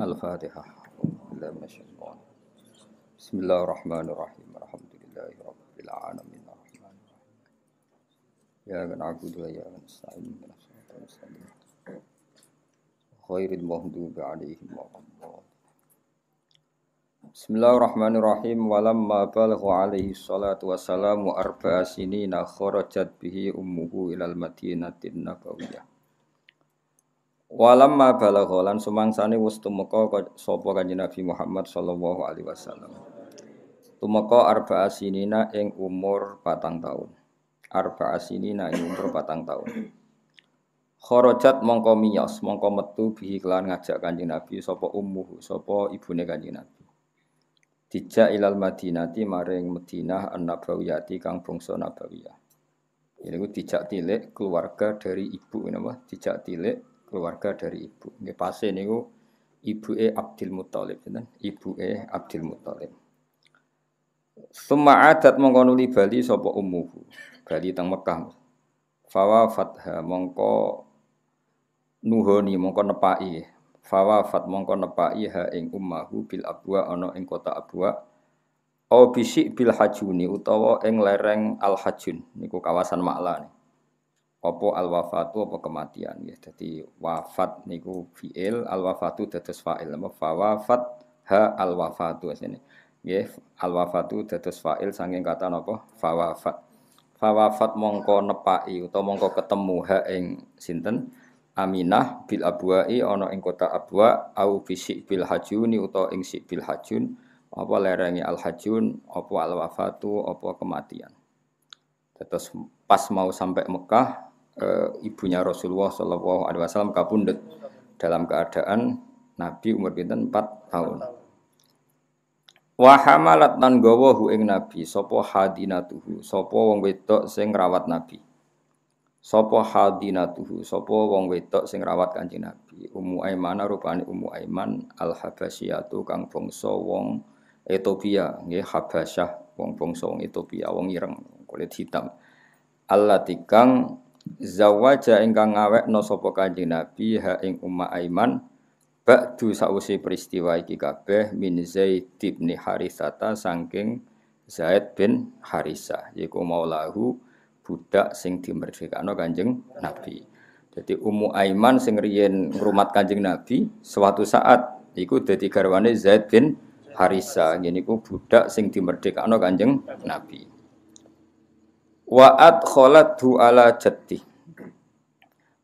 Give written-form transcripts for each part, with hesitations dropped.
Al-Fatihah. Bismillahirrahmanirrahim. Alhamdulillahirabbil alamin. Ya na'budu wa ya nasta'in. Khairil maghdubi 'alaihim waladdallin. Bismillahirrahmanirrahim. Walamma balagha alaihi salatu wassalamu arba'a sinina kharajat bihi ummuhu ilal madinatin nabawiyah. Walamma balagha lan sumangsane wis tumeka sapa Kanjeng Nabi Muhammad sallallahu alaihi wasallam. Tumeka arba'a sinina ing umur 4 taun. Arba'a sinina ing umur 4 taun. Kharajat mongko miyos, mongko metu bihi kelan ngajak Kanjeng Nabi sapa ummuhu, sapa ibune Kanjeng Nabi. Dijak ilal Madinati maring Madinah an-Nabawiyati kang bangsa Nabawiyah. Ini ku dijak tilik keluarga dari ibu napa? Dijak tilik keluarga dari ibu. Nggih pase niku ibuke Abdul Muthalib sinten? Ibuke Abdul Muthalib. Summa adat mongko nuli bali sapa ummuhu. Bali teng Mekah. Fawa fatha mongko nuhoni mongko nepaki. Fawa fat mongko nepaki ha ing ummahu bil abwa ana ing kota Abwa. Au bisik bil hajuni utawa ing lereng al hajun niku kawasan Ma'la. Apa al wafatu apa kematian ya. Dadi wafat niku fiil, al wafatu dados fa'il. Fa wafat ha al wafatu asline. Nggih, al wafatu dados fa'il saking kata napa? Fa wafat. Fa wafat mongko nepaki utawa mongko ketemu ha ing sinten? Aminah bil abwa'i ana ing kota Abwa au bisik bil hajuni utawa ing sik bil hajun apa lerenge al hajun apa al wafatu apa kematian. Terus pas mau sampai Mekah ibunya Rasulullah sallallahu alaihi wasallam kapundhut dalam keadaan Nabi umur pinten 4 tahun. Wa hamalat lan gawa hu ing Nabi sapa hadinatuhu sapa wong wedok sing ngrawat Nabi. Sapa hadinatuhu sapa wong wedok sing ngrawat Kanjeng Nabi. Ummu Aiman rupane Ummu Aiman al-Habasyatu kang bangsa wong Ethiopia, nggih Habasyah wong bangsa wong Ethiopia, wong ireng, kulit hitam. Allati kang zawaja ingkang ngawekno sapa Kanjeng Nabi ha ing Ummu Aiman ba'du sause peristiwa iki kabeh min Zaid bin Haritsata saking Zaid bin Harisah yaiku maulahu budak sing dimerdekakno Kanjeng Nabi. Jadi Ummu Aiman sing riyen ngrumat Kanjeng Nabi suatu saat iku dadi garwane Zaid bin Harisah. Ngene iku budak sing dimerdekakno Kanjeng Nabi. Wa adkhalathu ala jaddi.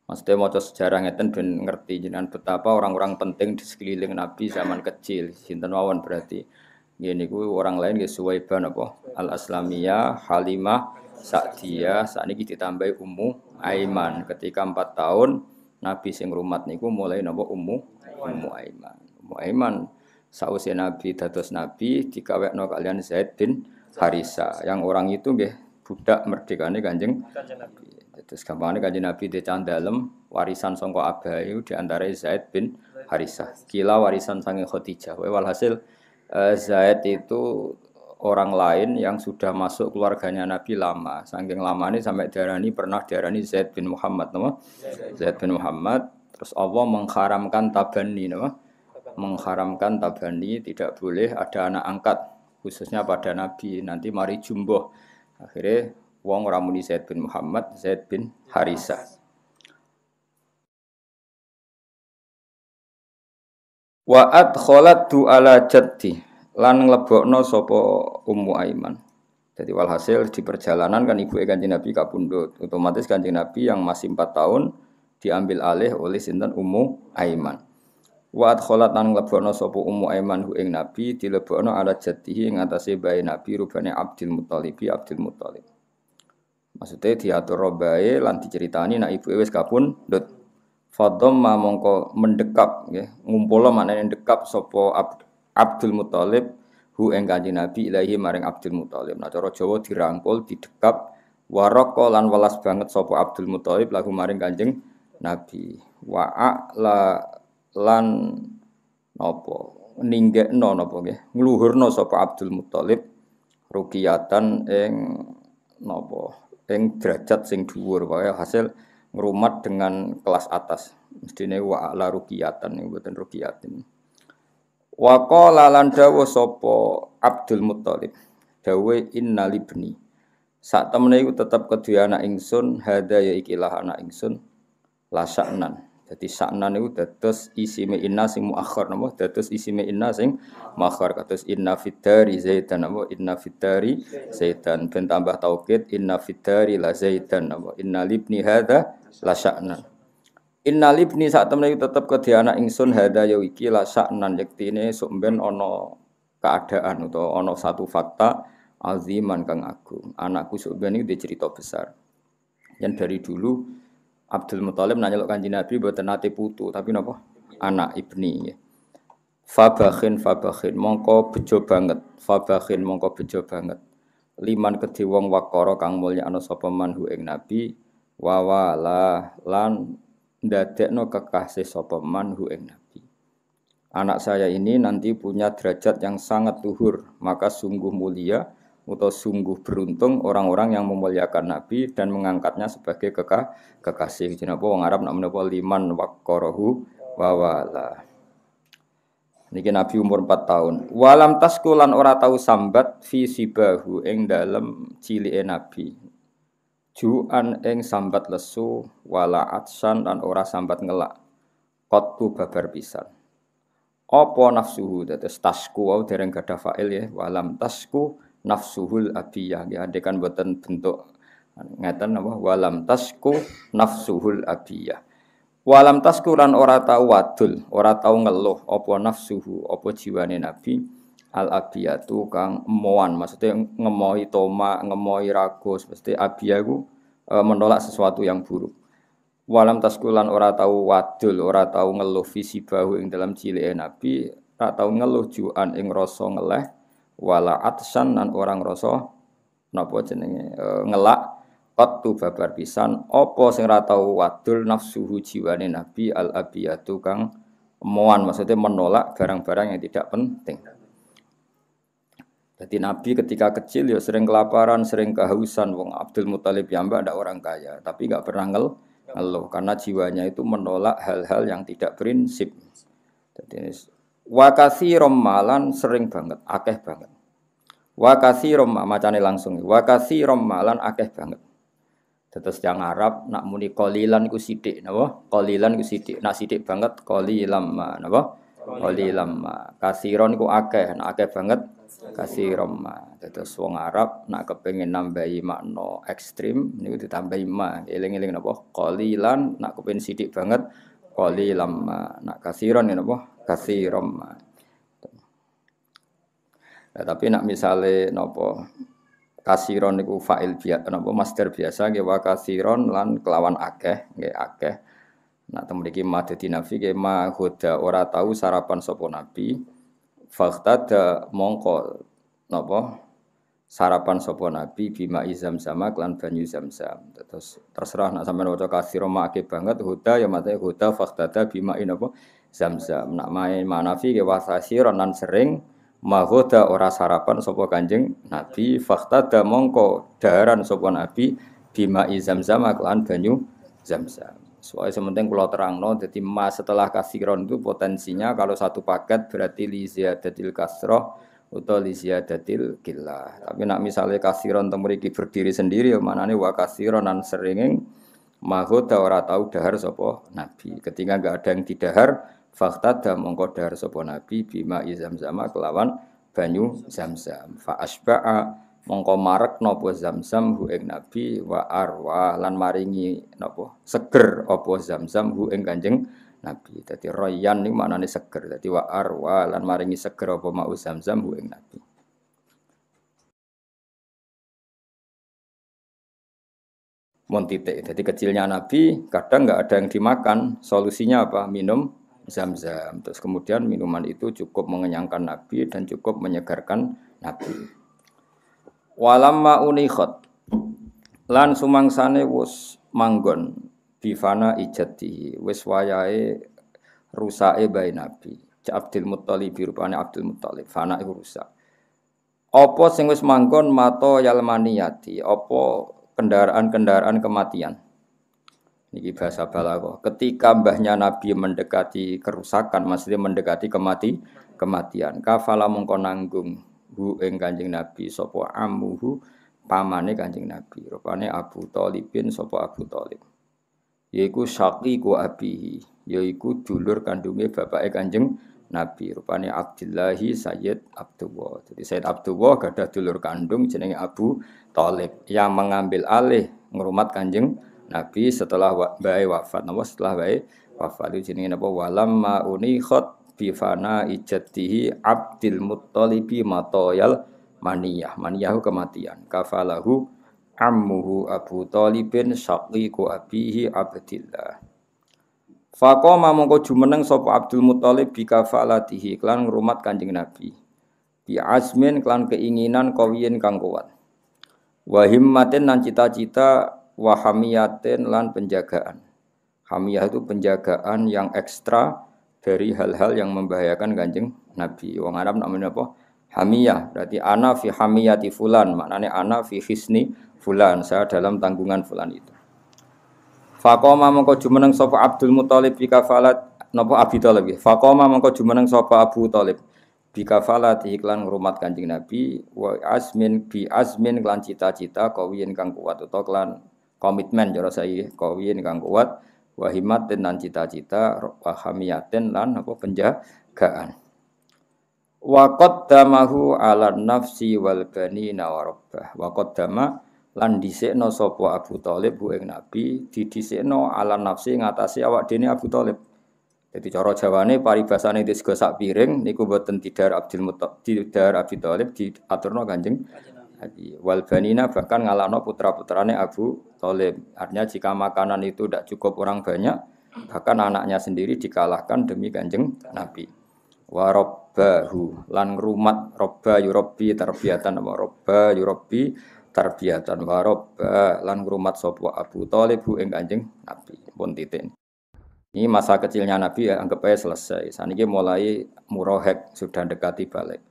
Maksudnya maca sejarah ngeten ben ngerti jenengan betapa orang-orang penting di sekeliling Nabi zaman kecil. Sinten mawon berarti. Ngene iku orang lain nggih Suwaibah napa? Al-Aslamiyah, Halimah Sa'diyah, sakniki ditambahi Ummu Aiman. Ketika 4 tahun Nabi sing rumat niku mulai napa Ummu Aiman. Ummu Aiman sause Nabi dados Nabi digawekno kalian Zaid bin Harisah. Yang orang itu nggih budak merdekane Kanjeng Nabi. Terus gampangane Kanjeng Nabi dicandalem warisan sangka abahe di antara Zaid bin Harisah. Kila warisan saking Khadijah. Walhasil Zaid itu orang lain yang sudah masuk keluarganya Nabi lama. Saking lama ini sampai pernah diarani Zaid bin Muhammad, nama? Zaid bin Muhammad. Terus Allah mengharamkan tabani, nama? Mengharamkan tabani, tidak boleh ada anak angkat, khususnya pada Nabi. Nanti mari jumboh. Akhirnya wong ramuni Zaid bin Muhammad, Zaid bin Harisah. Wa adkhalatu ala jaddi lan nglebokno sapa Ummu Aiman. Jadi walhasil di perjalanan kan ibuke Kanjeng Nabi kapundhut. Otomatis Kanjeng Nabi yang masih 4 tahun diambil alih oleh sinten Ummu Aiman. Wa adkhalat lan nglebokno sapa Ummu Aiman hu ing Nabi dilebokno ala jaddihi ing atase bae Nabi rubane Abdul Muthalib. Maksudnya diatur bae lan diceritani nek ibuke wis kapundhut. Fadhamma mongko mendekap nggih, ngumpul maknane ndekap sapa Abdul Muthalib hu ing Kanjeng Nabi ilahi maring Abdul Muthalib. Nah cara Jawa dirangkul, didekap, waraka lan welas banget sapa Abdul Muthalib lahu maring Kanjeng Nabi. Wa'ala lan napa ninggekno napa nggih, ngluhurna sapa Abdul Muthalib rukiyatan ing napa ing derajat sing dhuwur wae hasil ngrumat dengan kelas atas. Mestine wa'ala rukiyatan niku mboten rukiyatin. Wa qala lan dawuh sapa Abdul Muthalib dawe innalibni sak temene iku tetep kedue anak ingsun hada ya ikilah anak ingsun la sa'nan. Dadi sa'nan niku dados isime inna sing muakhir napa dados isime inna sing muakhir kados inna fiddari zaidan napa inna fiddari zaidan ben tambah taukid inna fiddari la zaidan napa inna libni hadza la sa'nan. Inna libni sak temene tetep kedhe anak ingsun hadza ya iki la sa'nan yektine sok ben ana keadaan utawa ana satu fakta aziman kang agung. Anakku sok ben iki cerita besar. Yang dari dulu Abdul Muthalib nanya lo Kanjeng Nabi mboten nate putu tapi napa anak ibni. Fabakhin mongko bejo banget. Fabakhin mongko bejo banget. Liman kedhe wong wakara kang mulya ana sapa manhu ing Nabi wa wala lan ndadekno kekasih sapa manhu ing Nabi. Anak saya ini nanti punya derajat yang sangat luhur, maka sungguh mulia atau sungguh beruntung orang-orang yang memuliakan Nabi dan mengangkatnya sebagai kekasih. Jenapa wong Arab nak menapa liman waqarahu wa wala. Niki Nabi umur 4 tahun. Walam taskulan ora tau sambat fi sibahu ing dalem cilike Nabi. Ju'an ing sambat lesu wala atsan lan ora sambat ngelak. Qattu babar pisan. Apa nafsuhu dados tasku wau dereng gadah fa'il ya walam tasku nafsuhul abiyah ya adekan boten bentuk ngeten apa walam tasku nafsuhul abiyah walam tasku lan ora tau wadul ora tau ngeluh apa nafsuhu apa jiwane nabi al abiyatu kang emoan maksudnya ngemoi toma ngemoi ragus mesti abiyah ku menolak sesuatu yang buruk walam tasku lan ora tau wadul ora tau ngeluh visi bahu ing dalam cilike nabi ora tau ngeluh juan ing rasa ngeleh wala atsan lan orang rasa napa jenenge ngelak qattu babar pisan apa sing ora tau wadul nafsuhu jiwane nabi al abiyatu kang emoan maksudnya menolak barang-barang yang tidak penting. Jadi nabi ketika kecil ya sering kelaparan, sering kehausan. Wong Abdul Muthalib piyambak ada orang kaya, tapi enggak pernah ngeluh karena jiwanya itu menolak hal-hal yang tidak prinsip. Jadi wa katsiran malan sering banget, akeh banget. Wa katsiran macane langsung. Wa katsiran malan akeh banget. Terus yang Arab nak muni qalilan iku sithik napa? Qalilan iku sithik. Nak sithik banget qalilam napa? Qalilam. Katsiran iku akeh, nak akeh banget katsiran. Terus wong Arab nak kepengin nambahi makna ekstrim niku ditambahi ma. Eling-eling napa? Qalilan nak kepengin sithik banget qalilam. Nak katsiran napa? Katsiran. Nah, tapi nak misale napa kasiron niku fa'il biasa napa masdar biasa nggih wa kasiron lan kelawan akeh nggih akeh. Nah teng mriki madadi nafi nggih ma hoda ora tahu sarapan sapa nabi. Faqtada mongko napa sarapan sapa nabi bima izam-sama lan banyu zam-zam. Terus terserah nak sampean waca kasiron mak banget hoda ya mate hoda faqtada bima napa zam-zam. Nak main manafi nggih wa kasiron lan sering mahoda ora sarapan sapa Kanjeng Nabi faqtada mongko daharan sapa Nabi bima zam-zam lan banyu zam-zam. Soale sementing kula terangno dadi ma setelah kasiron itu potensinya kalau satu paket berarti li ziyadatil kasrah utawa li ziyadatil qillah. Tapi nak misale kasiron teng mriki berdiri sendiri ya manane wa kasiron lan seringing mahoda ora tau dahar sapa Nabi. Ketika enggak ada yang didahar faqtada mongko dahar sapa nabi bima zam-zam kelawan banyu zam-zam fa asba'a mongko marek napa zam-zam hu ing nabi wa arwa lan maringi napa seger apa zam-zam hu ing Kanjeng Nabi. Dadi royan niku maknane seger. Dadi wa arwa lan maringi seger apa mau zam-zam hu ing nabi. Montitik. Jadi kecilnya nabi kadang enggak ada yang dimakan. Solusinya apa? Minum zam-zam. Terus kemudian minuman itu cukup mengenyangkan Nabi dan cukup menyegarkan Nabi. Walamma unikhat lan sumangsane wis manggon bifana ijati wis wayahe rusake bae Nabi. Abdul Muthalib rupane Abdul Muthalib fana iku rusak. Apa sing wis manggon mato yalmaniyati apa kendaraan-kendaraan kematian. Niki bahasa balaghah. Ketika mbahnya Nabi mendekati kerusakan, maksudnya mendekati kematian, kafala mongko nanggung hu ing Kanjeng Nabi sapa amuhu pamane Kanjeng Nabi. Rupane Abu Thalibin sapa Abu Thalib. Yaiku syaqiqu abihi, yaiku dulur kandunge bapake Kanjeng Nabi. Rupane Abdillahi Sayyid Abdullah. Jadi Sayyid Abdullah gadah dulur kandung jenenge Abu Thalib yang mengambil alih ngrumat Kanjeng Nabi setelah bae wafat. Napa setelah bae wafat itu jenenge napa walamma unikhat bi fana ijatihi Abdul Muttalibi matoyal maniyah. Maniyah kematian. Kafalahu ammuhu Abu Thalibin syaqiqu abihi Abdillah. Faqama mongko jumeneng sapa Abdul Muthalib bi kafalatihi klan ngrumat Kanjeng Nabi. Bi azmin klan keinginan kawiyen kang kuat. Wa himmatin lan cita-cita wa hamiyatin lan penjagaan. Hamiyah itu penjagaan yang ekstra dari hal-hal yang membahayakan Kanjeng Nabi. Wong Arab namanya apa? Hamiyah. Berarti ana fi hamiyati fulan, maknanya ana fi hisni fulan. Saya dalam tanggungan fulan itu. Faqama mongko jumeneng sapa Abdul Muthalib bi kafalat napa Abi Thalib. Faqama mongko jumeneng sapa Abu Thalib bi kafalat iklan ngrumat Kanjeng Nabi wa azmin bi azmin klan cita-cita kawiyen kang kuat utawa klan komitmen cara saya kawiyen kang kuat wa himmatin lan cita-cita wa hamiyatin lan apa penjagaan. Wa qaddamahu 'ala nafsi wal banina wa rabbah. Wa qaddama lan dhisikno sapa Abu Thalib bu ing Nabi didhisikno 'ala nafsi ngatasi awak dene Abu Thalib. Jadi cara Jawane paribasane disego sak piring niku mboten tidar Abdul Muthalib tidar Abi Thalib diaturno Kanjeng Nabi. Wal banina bahkan ngalahno putra-putrane Abu Thalib. Artinya jika makanan itu tidak cukup orang banyak, bahkan anaknya sendiri dikalahkan demi Kanjeng Nabi. Wa rabbahu lan ngrumat robba yurabbi tarbiyatan wa robba yurabbi tarbiyatan wa rabba lan ngrumat sapa Abu Thalib ing Kanjeng Nabi. Pun titik. Ini masa kecilnya Nabi ya anggap aja selesai. Saniki mulai murohek sudah dekati balik.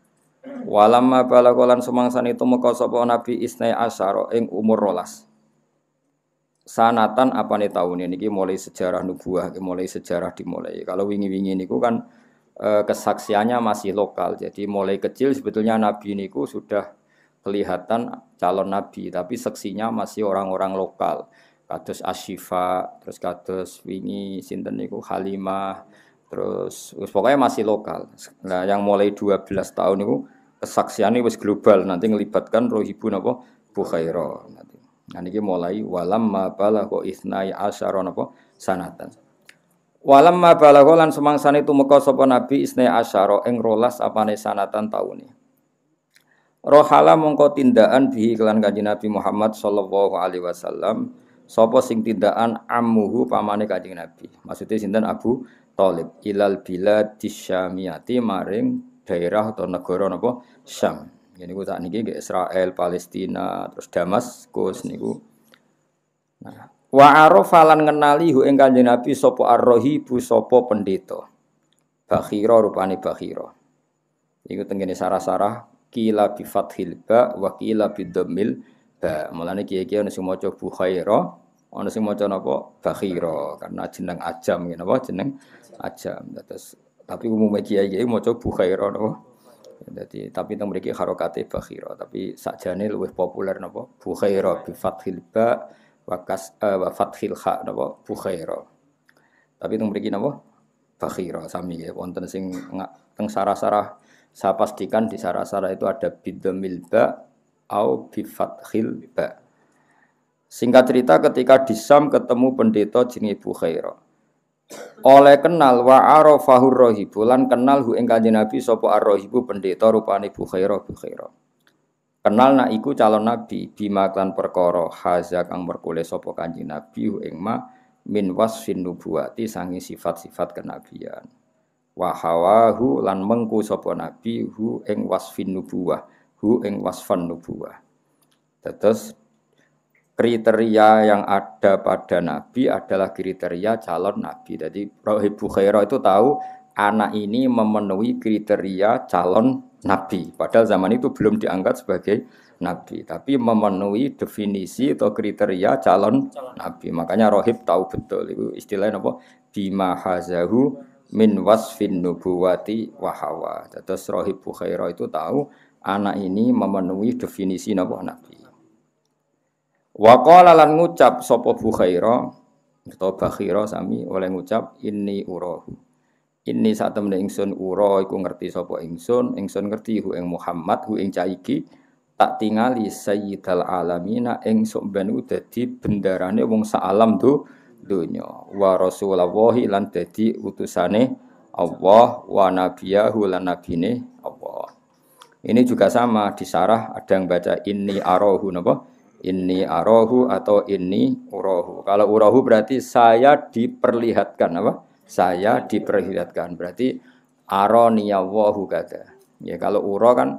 Walamma balagolan sumangsane tumeka sapa Nabi isnai asyara ing umur 12. Sanatan apane taun niki mulai sejarah nubuwah, mulai sejarah dimulai. Kalau wingi-wingi niku kan kesaksiannya masih lokal. Jadi mulai kecil sebetulnya Nabi niku sudah kelihatan calon Nabi, tapi seksinya masih orang-orang lokal. Kados Asyifa, terus kados wingi sinten niku Halimah, terus pokoknya masih lokal. Nah, yang mulai 12 tahun niku kesaksiannya wis global, nanti ngelibatkan Rohibun apa Bukhaira nanti. Nah niki mulai walamma balagha isnai asyara napa sanatan. Walamma balagha lan semangsane tumeka sapa Nabi isnai asyara ing 12 apane sanatan taune. Rohala mongko tindakan bihi kelan Kanjeng Nabi Muhammad sallallahu alaihi wasallam. Sapa sing tindakan ammuhu pamane Kanjeng Nabi. Maksudnya sinten Abu Thalib ilal biladis syamiyati maring daerah atau negara napa Syam. Ya niku sak niki nggih Israel, Palestina, terus Damaskus niku. Nah, wa arafa lan ngenali hu ing Kanjeng Nabi sapa ar-rahibu sapa pendeta. Bakhira rupane Bakhira. Iku tengene sarah-sarah kila bi fathil ba wa kila bi dhammil ba. Mulane kiye-kiye ana sing maca Bukhaira, ana sing maca napa Bakhira karena jeneng ajam ngene apa jeneng ajam. Terus tapi umumnya kiai-kiai maca Bukhaira napa. Jadi tapi teng mriki harokate Bakhira, tapi sakjane luwih populer napa Bukhaira bi fathil ba wa fathil kha napa Bukhaira. Tapi teng mriki napa Bakhira sami ya wonten sing teng sarah-sarah saya pastikan di sarah-sarah itu ada bidhamil ba au bi fathil ba. Singkat cerita ketika di Syam ketemu pendeta jenenge Bukhaira. Oleh kenal wa arafahur rahibu lan kenal hu ing Kanjeng Nabi sapa ar-rahibu pendeta rupane Bukhaira. Kenal nak iku calon nabi bima klan perkara haza kang merkule sapa Kanjeng Nabi hu ing ma min wasfin nubuwati sangi sifat-sifat kenabian. Wa hawahu lan mengku sapa nabi hu ing wasfin nubuwah, hu ing wasfan nubuwah. Terus kriteria yang ada pada Nabi adalah kriteria calon Nabi. Jadi Rahib Bukhaira itu tahu anak ini memenuhi kriteria calon nabi. Padahal zaman itu belum diangkat sebagai nabi, tapi memenuhi definisi atau kriteria calon nabi. Makanya rohib tahu betul itu istilahnya apa? Bima hazahu min wasfin nubuwati wahawa. Terus rohib Bukhairah itu tahu anak ini memenuhi definisi apa nabi. Wa qala lan ngucap sapa Bukhairah atau Bakhira sami oleh ngucap inni urahu. Inni sak temene ingsun ura iku ngerti sapa ingsun ngerti hu ing Muhammad hu ing caiki tak tingali sayyidal alamina ing sok ben dadi bendarane wong sak alam donya wa rasulullah lan dadi utusane Allah wa nabiyahu lan nabine Allah. Ini juga sama di sarah ada yang baca inni arahu napa? Inni arahu atau inni urahu. Kalau urahu berarti saya diperlihatkan apa? Saya diperlihatkan. Berarti aroniyawahu kata. Ya kalau ura kan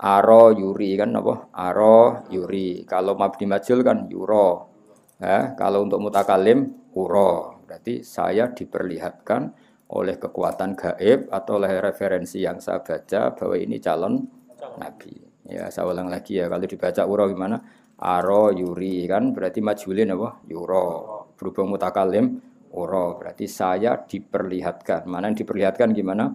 aro yuri kan apa? Aro yuri. Kalau mabni majul kan yuro. Ya, kalau untuk mutakalim ura. Berarti saya diperlihatkan oleh kekuatan gaib atau oleh referensi yang saya baca bahwa ini calon nabi. Ya, saya ulang lagi ya. Kalau dibaca ura gimana? Aro yuri kan berarti majulin apa? Yuro. Berhubung mutakalim uro berarti saya diperlihatkan. Mana yang diperlihatkan gimana?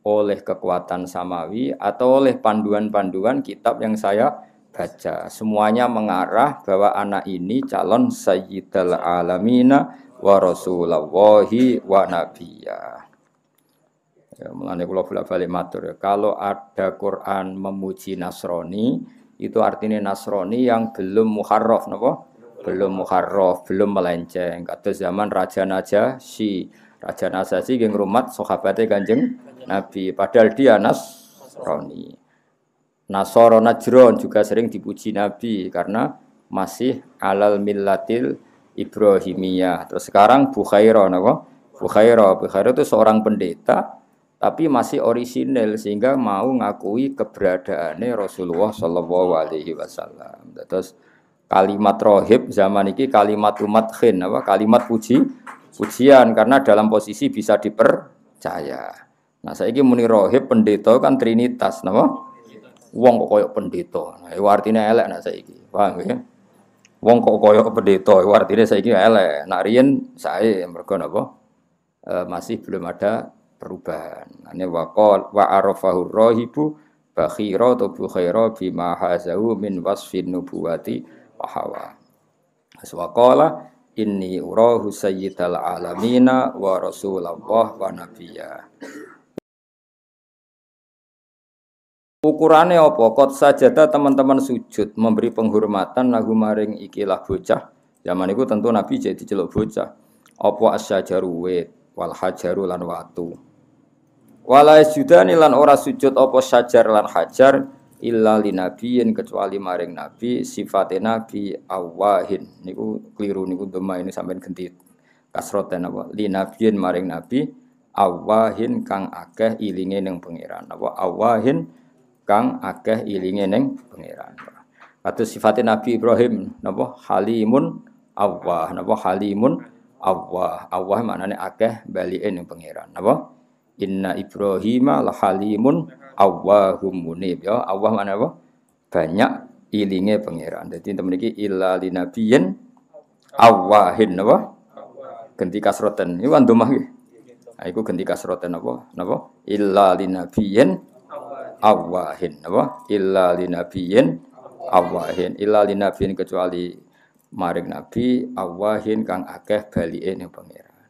Oleh kekuatan samawi atau oleh panduan-panduan kitab yang saya baca. Semuanya mengarah bahwa anak ini calon sayyidal alamina wa rasulallahi wa nabiyya. Ya, mulane kula bolak-balik matur ya. Kalau ada Quran memuji Nasrani itu artinya Nasrani yang belum muharraf napa? Belum muharraf, belum melenceng. Kata zaman Raja Najasyi. Raja Najasyi nggih ngrumat sahabate Kanjeng Nabi, padahal dia Nasrani. Nasara Najron juga sering dipuji Nabi karena masih alal millatil Ibrahimiyah. Terus sekarang Bukhairah napa? Bukhairah itu seorang pendeta tapi masih orisinil sehingga mau ngakui keberadaannya Rasulullah Shallallahu Alaihi Wasallam. Terus kalimat rohib zaman ini kalimat madkhin apa? Kalimat pujian karena dalam posisi bisa dipercaya. Nah saya ini muni rohib pendeta kan trinitas, nama? Wong kok koyok pendeta. Nah, itu artinya elek nak saya ini, paham ya? Wong kok koyok pendeta, itu artinya saya ini elek. Nak riyen saya mereka napa? Masih belum ada perubahan. Ane waqal wa arafahu rahibu bakhira tu bukhaira bima hazahu min wasfin nubuwati wa hawa. Aswaqala inni urahu sayyidal alamina wa rasulullah wa nabiyya. Ukurannya apa? Qad sajada teman-teman sujud memberi penghormatan lahu maring ikilah bocah. Zaman itu tentu Nabi jadi celuk bocah. Apa asyajaru wit wal hajaru lan watu. Wala sujudani lan ora sujud apa syajar lan hajar illa linabiyin kecuali maring nabi sifate nabi awahin niku keliru niku doma ini sampean ganti kasroten apa linabiyin maring nabi awahin kang akeh ilinge ning pangeran apa awahin kang akeh ilinge ning pangeran. Kados sifate nabi Ibrahim napa halimun awah napa halimun awah maknane akeh balike ning pangeran napa Inna Ibrahima la halimun awwahum munib ya Allah mana apa banyak ilinge pangeran. Dadi temen iki illa linabiyyin awwahin apa ganti kasroten iki wan domah iki. Ha iku ganti kasroten apa napa illa linabiyyin awwahin apa illa linabiyyin awwahin illa linabiyyin kecuali maring nabi awwahin kang akeh balike ning pangeran.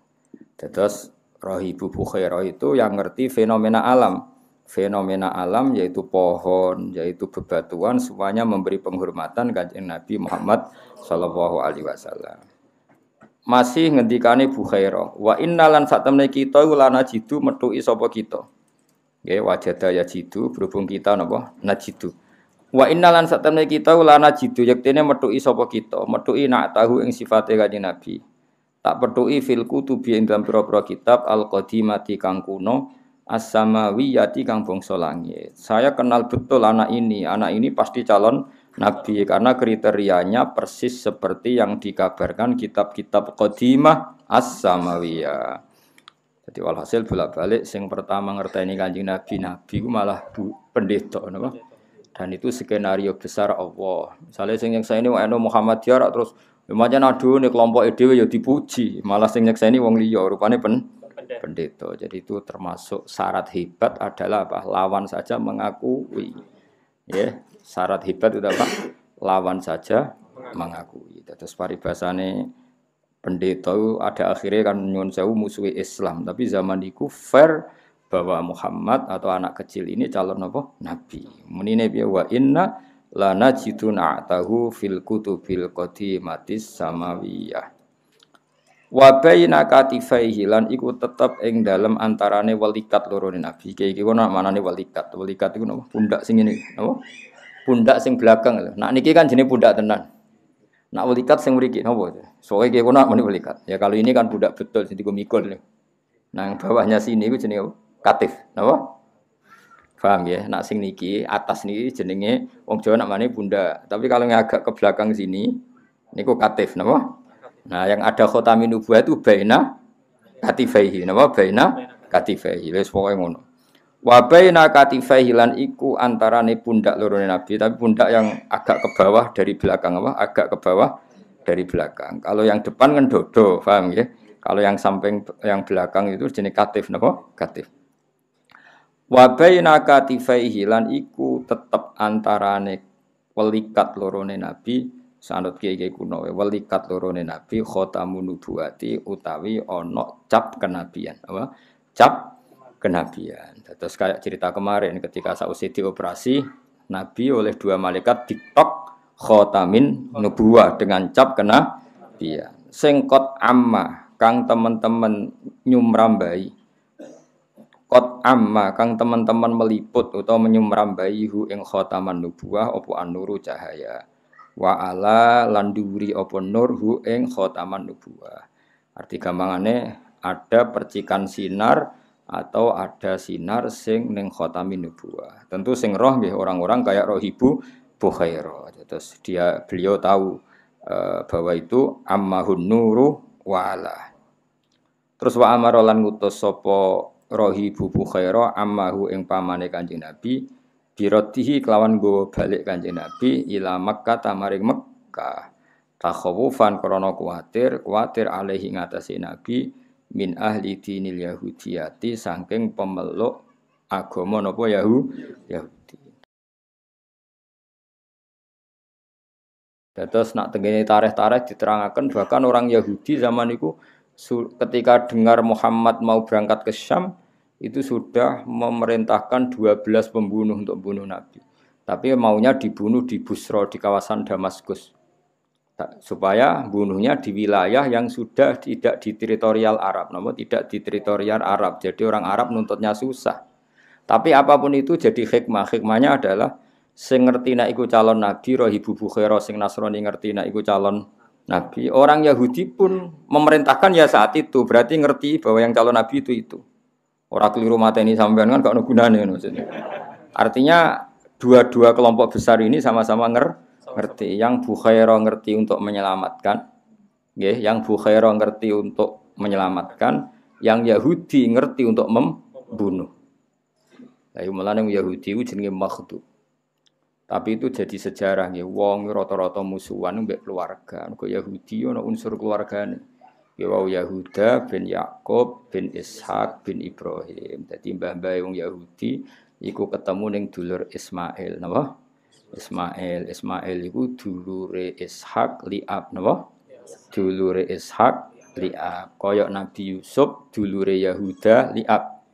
Terus Rahibu Bukhairah itu yang ngerti fenomena alam. Fenomena alam yaitu pohon, yaitu bebatuan, semuanya memberi penghormatan kanjeng Nabi Muhammad sallallahu alaihi wasallam. Masih ngendikane Bukhairah, wa innalan satemene kita iku lana jidu metuki sapa kita. Nggih wajada ya jidu berhubung kita napa najidu. Wa innalan satemene kita lana jidu yektene metuki sapa kita, metuki nak tahu ing sifate kanjeng Nabi. Tak petuki fil kutubi ing dalam pira-pira kitab al-qadimati kang kuno as-samawiyati kang bangsa langit. Saya kenal betul anak ini pasti calon nabi karena kriterianya persis seperti yang dikabarkan kitab-kitab qadimah as-samawiyah. Jadi walhasil bolak-balik sing pertama ngerteni Kanjeng Nabi, Nabi ku malah pendeta napa? Dan itu skenario besar Allah. Misalnya sing nyekseni ono Muhammadiyah terus macam adune kelompok dhewe ya dipuji, malah sing nyekseni wong liya rupane pendeta. Jadi itu termasuk syarat hebat adalah apa? Lawan saja mengakui. Ya, syarat hebat itu apa? Lawan saja mengakui. Terus paribasane pendeta itu ada akhirnya kan nyuwun sewu musuhi Islam, tapi zaman itu fair bahwa Muhammad atau anak kecil ini calon apa? Nabi. Menine piye wa inna lanajidun a'tahu fil kutubil qadimatis samawiyah. Wa baina katifaihi lan iku tetep ing dalem antarane walikat loro Nabi. Iki ono manane walikat. Walikat iku napa? Pundak sing ngene, napa? Pundak sing belakang lho. Nak niki kan jenenge pundak tenan. Nak walikat sing mriki napa? Soale iki kono muni walikat. Ya kalau ini kan budak betul sing mikul lho. Nang bawahnya sini iku jenenge apa? Katif, napa? Paham ya? Nak sing niki atas niki jenenge wong Jawa namanya pundak. Tapi kalau yang agak ke belakang sini niku katif, napa? Nah, yang ada khotamin nubuwah itu baina katifaihi, napa? Baina katifaihi. Wis pokoke ngono. Wa baina katifaihi lan iku antarane pundak loro Nabi, tapi pundak yang agak ke bawah dari belakang apa? Agak ke bawah dari belakang. Kalau yang depan kan dodo, paham ya? Kalau yang samping yang belakang itu jenis katif, napa? Katif. Wa baina katifaihi lan iku tetep antarane walikat lorone Nabi sanut kiai kuno walikat lorone Nabi khotamun nubuwati utawi ana cap kenabian apa cap kenabian. Terus kayak cerita kemarin ketika sausi dioperasi Nabi oleh dua malaikat ditok khotamin nubuwah dengan cap kenabian singkot amma kang teman-teman nyumrambai kot amma kang teman-teman meliput atau menyumrambai hu ing khotaman nubuwah opo anuru cahaya wa ala landuri opo nur hu ing khotaman nubuwah. Arti gampangane ada percikan sinar atau ada sinar sing ning khotamin nubuwah. Tentu sing roh nggih orang-orang kayak Rohibu Bukhaira. Terus beliau tahu bahwa itu ammahun nuru wa ala. Terus wa amara lan ngutus sapa Rohibu Bukhaira ammahu ing pamane Kanjeng Nabi biratihi kelawan nggawa balik Kanjeng Nabi ila Makkah tamaring Mekkah takhawufan krana kuwatir alaihi ngatasi Nabi min ahli dinil yahudiyati saking pemeluk agama napa Yahudi. Terus nak tengene tarikh-tarikh diterangaken bahkan orang Yahudi zaman itu ketika dengar Muhammad mau berangkat ke Syam itu sudah memerintahkan 12 pembunuh untuk bunuh Nabi. Tapi maunya dibunuh di Busra di kawasan Damaskus. Supaya bunuhnya di wilayah yang sudah tidak di teritorial Arab, namun tidak di teritorial Arab. Jadi orang Arab nuntutnya susah. Tapi apapun itu jadi hikmah. Hikmahnya adalah sing ngerti nek iku calon nabi Rohibu Bukhaira sing Nasrani ngerti nek iku calon nabi. Orang Yahudi pun memerintahkan ya saat itu. Berarti ngerti bahwa yang calon nabi itu. Orang keliru mateni sampean kan gak ono gunane maksudnya. Artinya dua kelompok besar ini sama-sama ngerti. Yang Bukhaira ngerti untuk menyelamatkan, nggih, yang Bukhaira ngerti untuk menyelamatkan, yang Yahudi ngerti untuk membunuh. Lah mulane Yahudi ku jenenge makhdub. Tapi itu jadi sejarah nggih, wong rata-rata musuhan mbek keluarga. Kok Yahudi ana unsur keluargane. Wau Yahuda bin Yakub bin Ishak bin Ibrahim. Dadi mbah-mbah wong Yahudi iku ketemu ning dulur Ismail, napa? Ismail iku dulure Ishak Li'ab, napa? Dulure Ishak Li'ab. Kaya Nabi Yusuf dulure Yahuda Li'ab.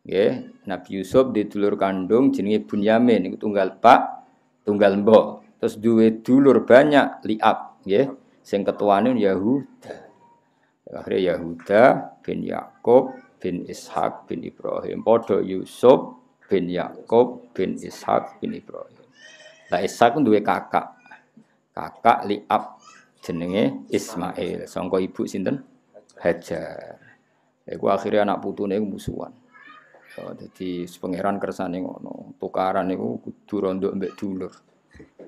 Nggih, Nabi Yusuf di dulur kandung jenenge Bunyamin iku tunggal pak, tunggal mbok. Terus duwe dulur banyak Li'ab, nggih. Sing ketuane Yahuda. Akhirnya Yahuda bin Yakub bin Ishak bin Ibrahim. Padha Yusuf bin Yakub bin Ishak bin Ibrahim. Lah Ishak ku duwe kakak. Kakak Li'ab jenenge Ismail. Sangka ibu sinten? Hajar. Iku akhirnya anak putune musuhan. Jadi pangeran kersane ngono. Tukaran niku kudu rondo mbek dulur.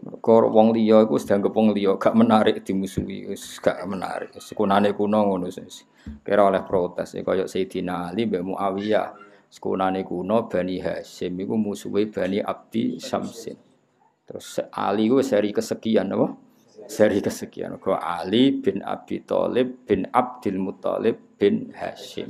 Mergo Mergo wong liya iku wis dianggep wong liya, gak menarik dimusuhi, wis gak menarik. Sekunane kuno ngono wis. Kira oleh protes kaya Sayyidina Ali mbek Muawiyah. Sekunane kuno Bani Hasyim iku musuhe Bani Abdi Syamsin. Terus Ali ku seri kesekian apa? Seri kesekian. Kok Ali bin Abi Thalib bin Abdul Muthalib bin Hasyim.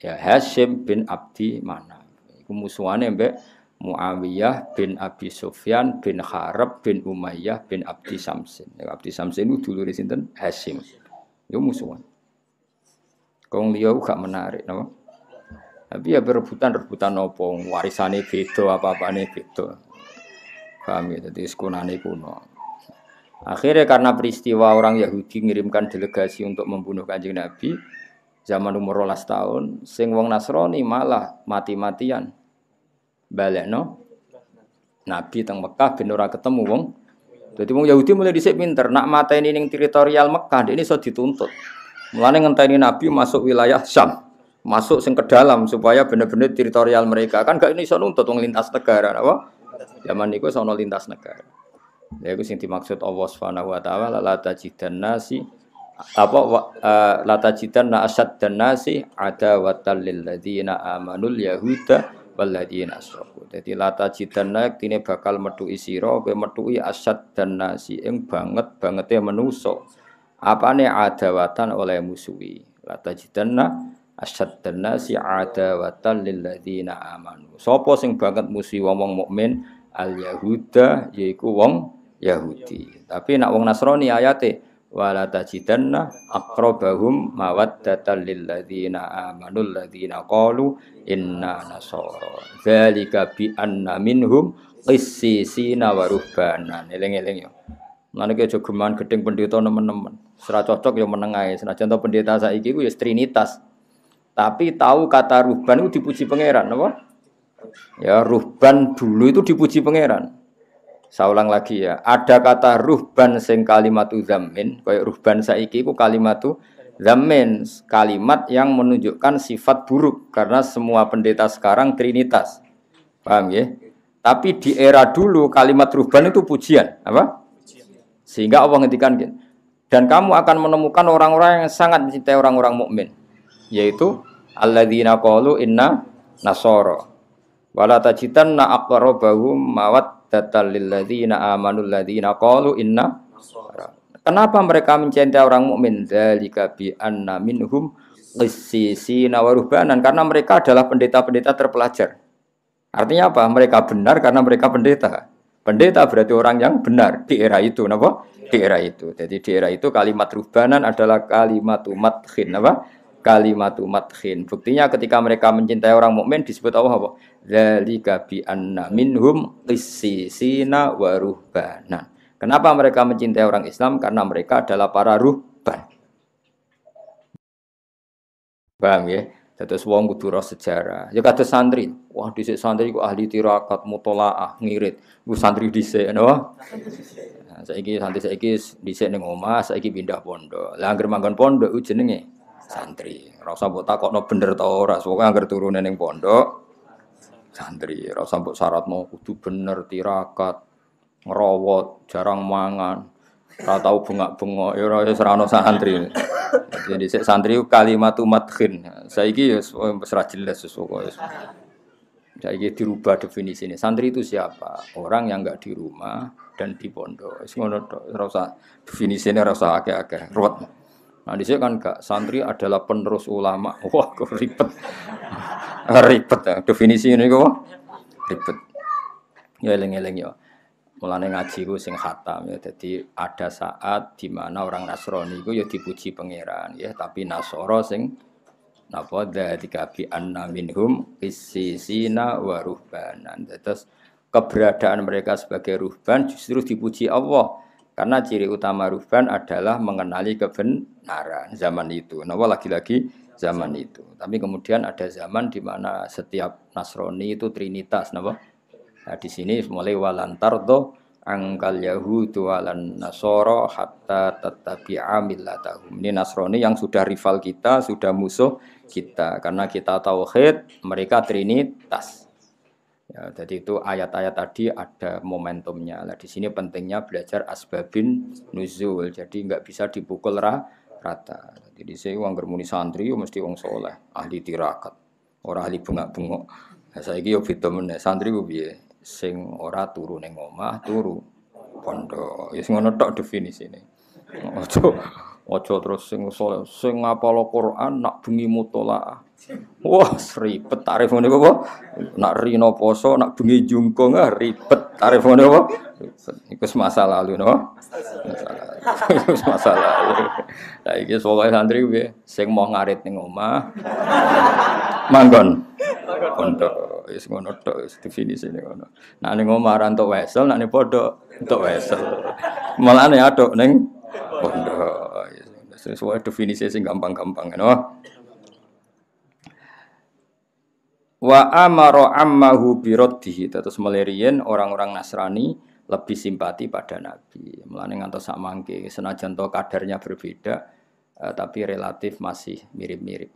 Ya Hasyim bin Abdi Manaf. Iku musuhane mbek Muawiyah bin Abi Sufyan bin Harab bin Umayyah bin Abdi Syamsin. Abdi Syamsin itu dulure sinten? Hasyim. Yo musuhan. Kong liya gak menarik napa? Tapi ya rebutan apa warisane beda apa-apane beda. Paham ya, jadi sekunane kuno. Akhirnya karena peristiwa orang Yahudi mengirimkan delegasi untuk membunuh Kanjeng Nabi zaman umur 12 tahun, sing wong Nasrani malah mati-matian. Balekno Nabi teng Mekah ben ora ketemu wong. Dadi wong Yahudi mulai dhisik pinter, nak mateni ning teritorial Mekah ini iso dituntut. Mulane ngenteni Nabi masuk wilayah Syam, masuk sing ke dalam supaya bener-bener teritorial mereka. Kan gak ini iso nuntut wong lintas negara, apa? Zaman niku sono lintas negara. Lha iku sing dimaksud Allah Subhanahu wa taala la tajidanna nasi apa la tajidanna asaddan nasi adawatan lil ladzina amanul yahuda walladzina asyraku. Dadi la tajidanna kene bakal metuki sira kowe metuki asaddan nasi ing banget-bangete manusa. Apane adawatan oleh musuhi. La tajidanna asaddan nasi adawatan lil ladzina amanu. Sapa sing banget musuhi wong mukmin? Al Yahuda yaiku wong Yahudi. Tapi nak wong Nasrani ayate wala tajidanna aqrabahum mawaddatan lil ladzina amanu alladzina qalu inna nasara. Dzalika bi anna minhum qissisina wa ruhbanan. Eling-eling yo. Lan iki aja geman gedeng pendeta nemen-nemen. Ora cocok yo meneng ae. Senajan to pendeta saiki ku ya trinitas. Tapi tahu kata ruhban itu dipuji pangeran, apa? Ya ruhban dulu itu dipuji pangeran. Saya ulang lagi ya, ada kata ruhban sing kalimatu zammin, kayak ruhban saiki ku kalimatu zammin, kalimat yang menunjukkan sifat buruk karena semua pendeta sekarang trinitas. Paham ya? Tapi di era dulu kalimat ruhban itu pujian, apa? Sehingga Allah ngendikan dan kamu akan menemukan orang-orang yang sangat mencintai orang-orang mukmin, yaitu alladzina qalu inna nasara. Wala tajidanna aqrabahum mawaddatan lil ladzina amanu alladzina qalu inna. Kenapa mereka mencintai orang mukmin? Dzalika bi anna minhum qissisina wa ruhbanan, karena mereka adalah pendeta-pendeta terpelajar. Artinya apa? Mereka benar karena mereka pendeta. Pendeta berarti orang yang benar di era itu, napa? Di era itu. Jadi di era itu kalimat ruhbanan adalah kalimatu madkhin, apa? Kalimatu madkhin. Buktinya ketika mereka mencintai orang mukmin disebut Allah apa? Dzalika bi anna minhum qissisina wa ruhbanan. Kenapa mereka mencintai orang Islam? Karena mereka adalah para ruhban. Paham ya? Terus wong kudu roh sejarah. Ya kados santri. Wah, dhisik santri ku ahli tirakat, mutolaah, ngirit. Ku santri dhisik, no? Nah, saiki santri saiki dhisik ning omah, saiki pindah pondok. Lah anggere manggon pondok ku jenenge santri. Ora usah mbok takokno bener ta ora, pokoke anggere turune ning pondok santri. Ora usah mbok syaratno kudu bener tirakat, ngerawat, jarang mangan, ora tau bengak-bengok, ya ora wis ora ono santri. Jadi santri kalimatu madkhin. Saiki ya wis ora jelas pokoke. Saiki dirubah definisi ini. Santri itu siapa? Orang yang enggak di rumah dan di pondok. Wis ngono tok, ora usah definisine ora usah akeh-akeh. Ruwet. Nah, di sini kan enggak, santri adalah penerus ulama. Wah, kok ribet. Ribet ya. Definisi ini kok ribet. Ya eling-eling ya. Mulane ngaji ku sing khatam ya. Jadi ada saat di mana orang Nasrani ku ya dipuji pangeran ya, tapi Nasara sing napa dzalika bi anna minhum qissisina wa ruhbanan. Terus keberadaan mereka sebagai ruhban justru dipuji Allah. Karena ciri utama ruhban adalah mengenali kebenaran zaman itu. Nah, lagi-lagi zaman itu. Tapi kemudian ada zaman di mana setiap Nasrani itu trinitas, napa? Nah, di sini mulai walantardo angkal yahudu walan nasoro hatta tattabi'a millatahum. Ini Nasrani yang sudah rival kita, sudah musuh kita. Karena kita tauhid, mereka trinitas. Ya, jadi itu ayat-ayat tadi ada momentumnya. Nah, di sini pentingnya belajar asbabin nuzul. Jadi nggak bisa dipukul rata. Jadi saya uang germuni santri yo mesti wong soleh, ahli tirakat, orang ahli bengak-bengok. Nah, saiki yo beda meneh. Santri ku piye? Sing ora turu ning omah, turu pondok. Ya sing ngono tok definisine. Ojo ojo terus sing soleh, sing ngapal Quran nak bengi mutolaah. Wah, ribet tarif ngene apa? Nak rino poso, nak bengi jungkung ribet tarif ngene apa? Iku masa lalu no. Masa lalu. Lah iki soal santri piye? Sing mau ngarit ning omah manggon. Pondok wis ngono tok wis definisine ngono. Nak ning omah ra entuk wesel, nak ning pondok entuk wesel. Malane aduk ning pondok. Sesuai definisi sing gampang-gampang no. Wa amara ammahu biraddihi terus melirian orang-orang Nasrani lebih simpati pada Nabi. Mulane ngantos sak mangke senajan to kadarnya berbeda tapi relatif masih mirip-mirip.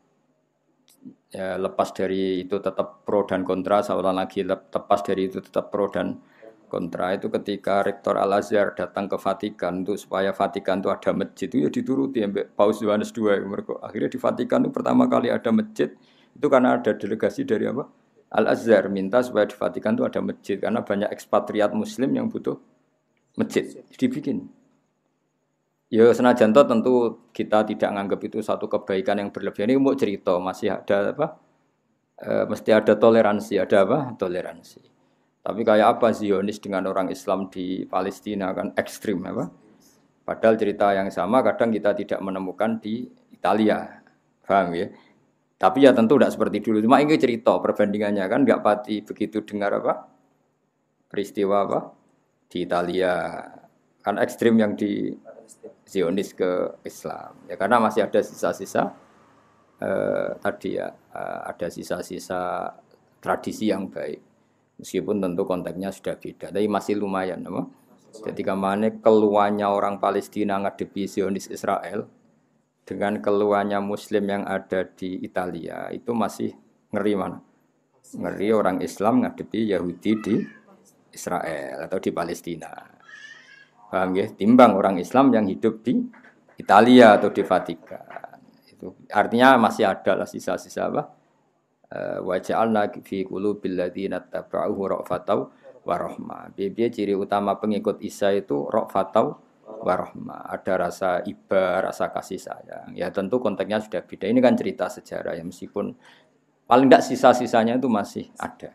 Ya, lepas dari itu tetap pro dan kontra, seolah lagi lepas dari itu tetap pro dan kontra itu ketika Rektor Al-Azhar datang ke Vatikan untuk supaya Vatikan itu ada masjid itu ya dituruti sampai Paus Yohanes II. Akhirnya di Vatikan itu pertama kali ada masjid itu karena ada delegasi dari apa? Al-Azhar minta supaya di Vatikan itu ada masjid karena banyak ekspatriat muslim yang butuh masjid. Dibikin. Ya senajan tentu kita tidak menganggap itu satu kebaikan yang berlebihan. Ini mau cerita masih ada apa? Mesti ada toleransi, ada apa? Toleransi. Tapi kayak apa Zionis dengan orang Islam di Palestina kan ekstrim apa? Padahal cerita yang sama kadang kita tidak menemukan di Italia. Paham ya? Tapi ya tentu tidak seperti dulu. Cuma ini cerita perbandingannya kan nggak pati begitu dengar apa peristiwa apa di Italia kan ekstrim yang di Zionis ke Islam. Ya karena masih ada sisa-sisa tadi ya ada sisa-sisa tradisi yang baik. Meskipun tentu konteksnya sudah beda, tapi masih lumayan, apa? Jadi kemana keluarnya orang Palestina ngadepi Zionis Israel dengan keluarnya Muslim yang ada di Italia itu masih ngeri mana? Ngeri orang Islam ngadepi Yahudi di Israel atau di Palestina. Paham ya? Timbang orang Islam yang hidup di Italia atau di Vatikan. Itu artinya masih ada lah sisa-sisa apa? Wa ja'alna fi qulubil ladzina tabauhu ra'fatau wa rahmah. Bibi ciri utama pengikut Isa itu ra'fatau wa rahmah. Ada rasa iba, rasa kasih sayang. Ya tentu konteksnya sudah beda. Ini kan cerita sejarah ya meskipun paling tidak sisa-sisanya itu masih ada.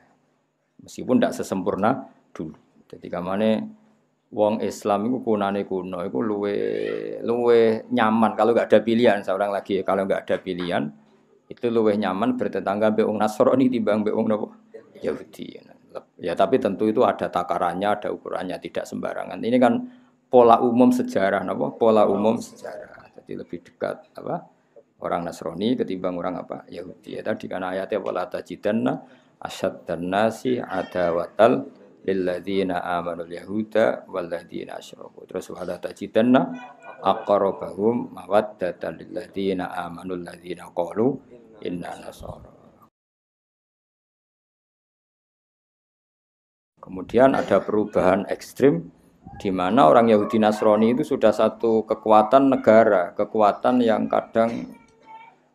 Meskipun tidak sesempurna dulu. Jadi kamane wong Islam itu kunane kuno itu luwe nyaman kalau enggak ada pilihan seorang lagi kalau enggak ada pilihan itu luwih nyaman bertetangga mbek wong Nasrani timbang mbek wong napa Yahudi. Ya tapi tentu itu ada takarannya, ada ukurannya, tidak sembarangan. Ini kan pola umum sejarah napa? Pola umum sejarah. Jadi lebih dekat apa? Orang Nasrani ketimbang orang apa? Yahudi. Ya tadi kan ayatnya wala tajidanna asyaddan nasi adawatal lilladzina amanul yahuda walladzina asyraku. Terus wala tajidanna aqrabahum mawaddatan lilladzina amanul ladzina qalu inna nasara. Kemudian ada perubahan ekstrim di mana orang Yahudi Nasrani itu sudah satu kekuatan negara, kekuatan yang kadang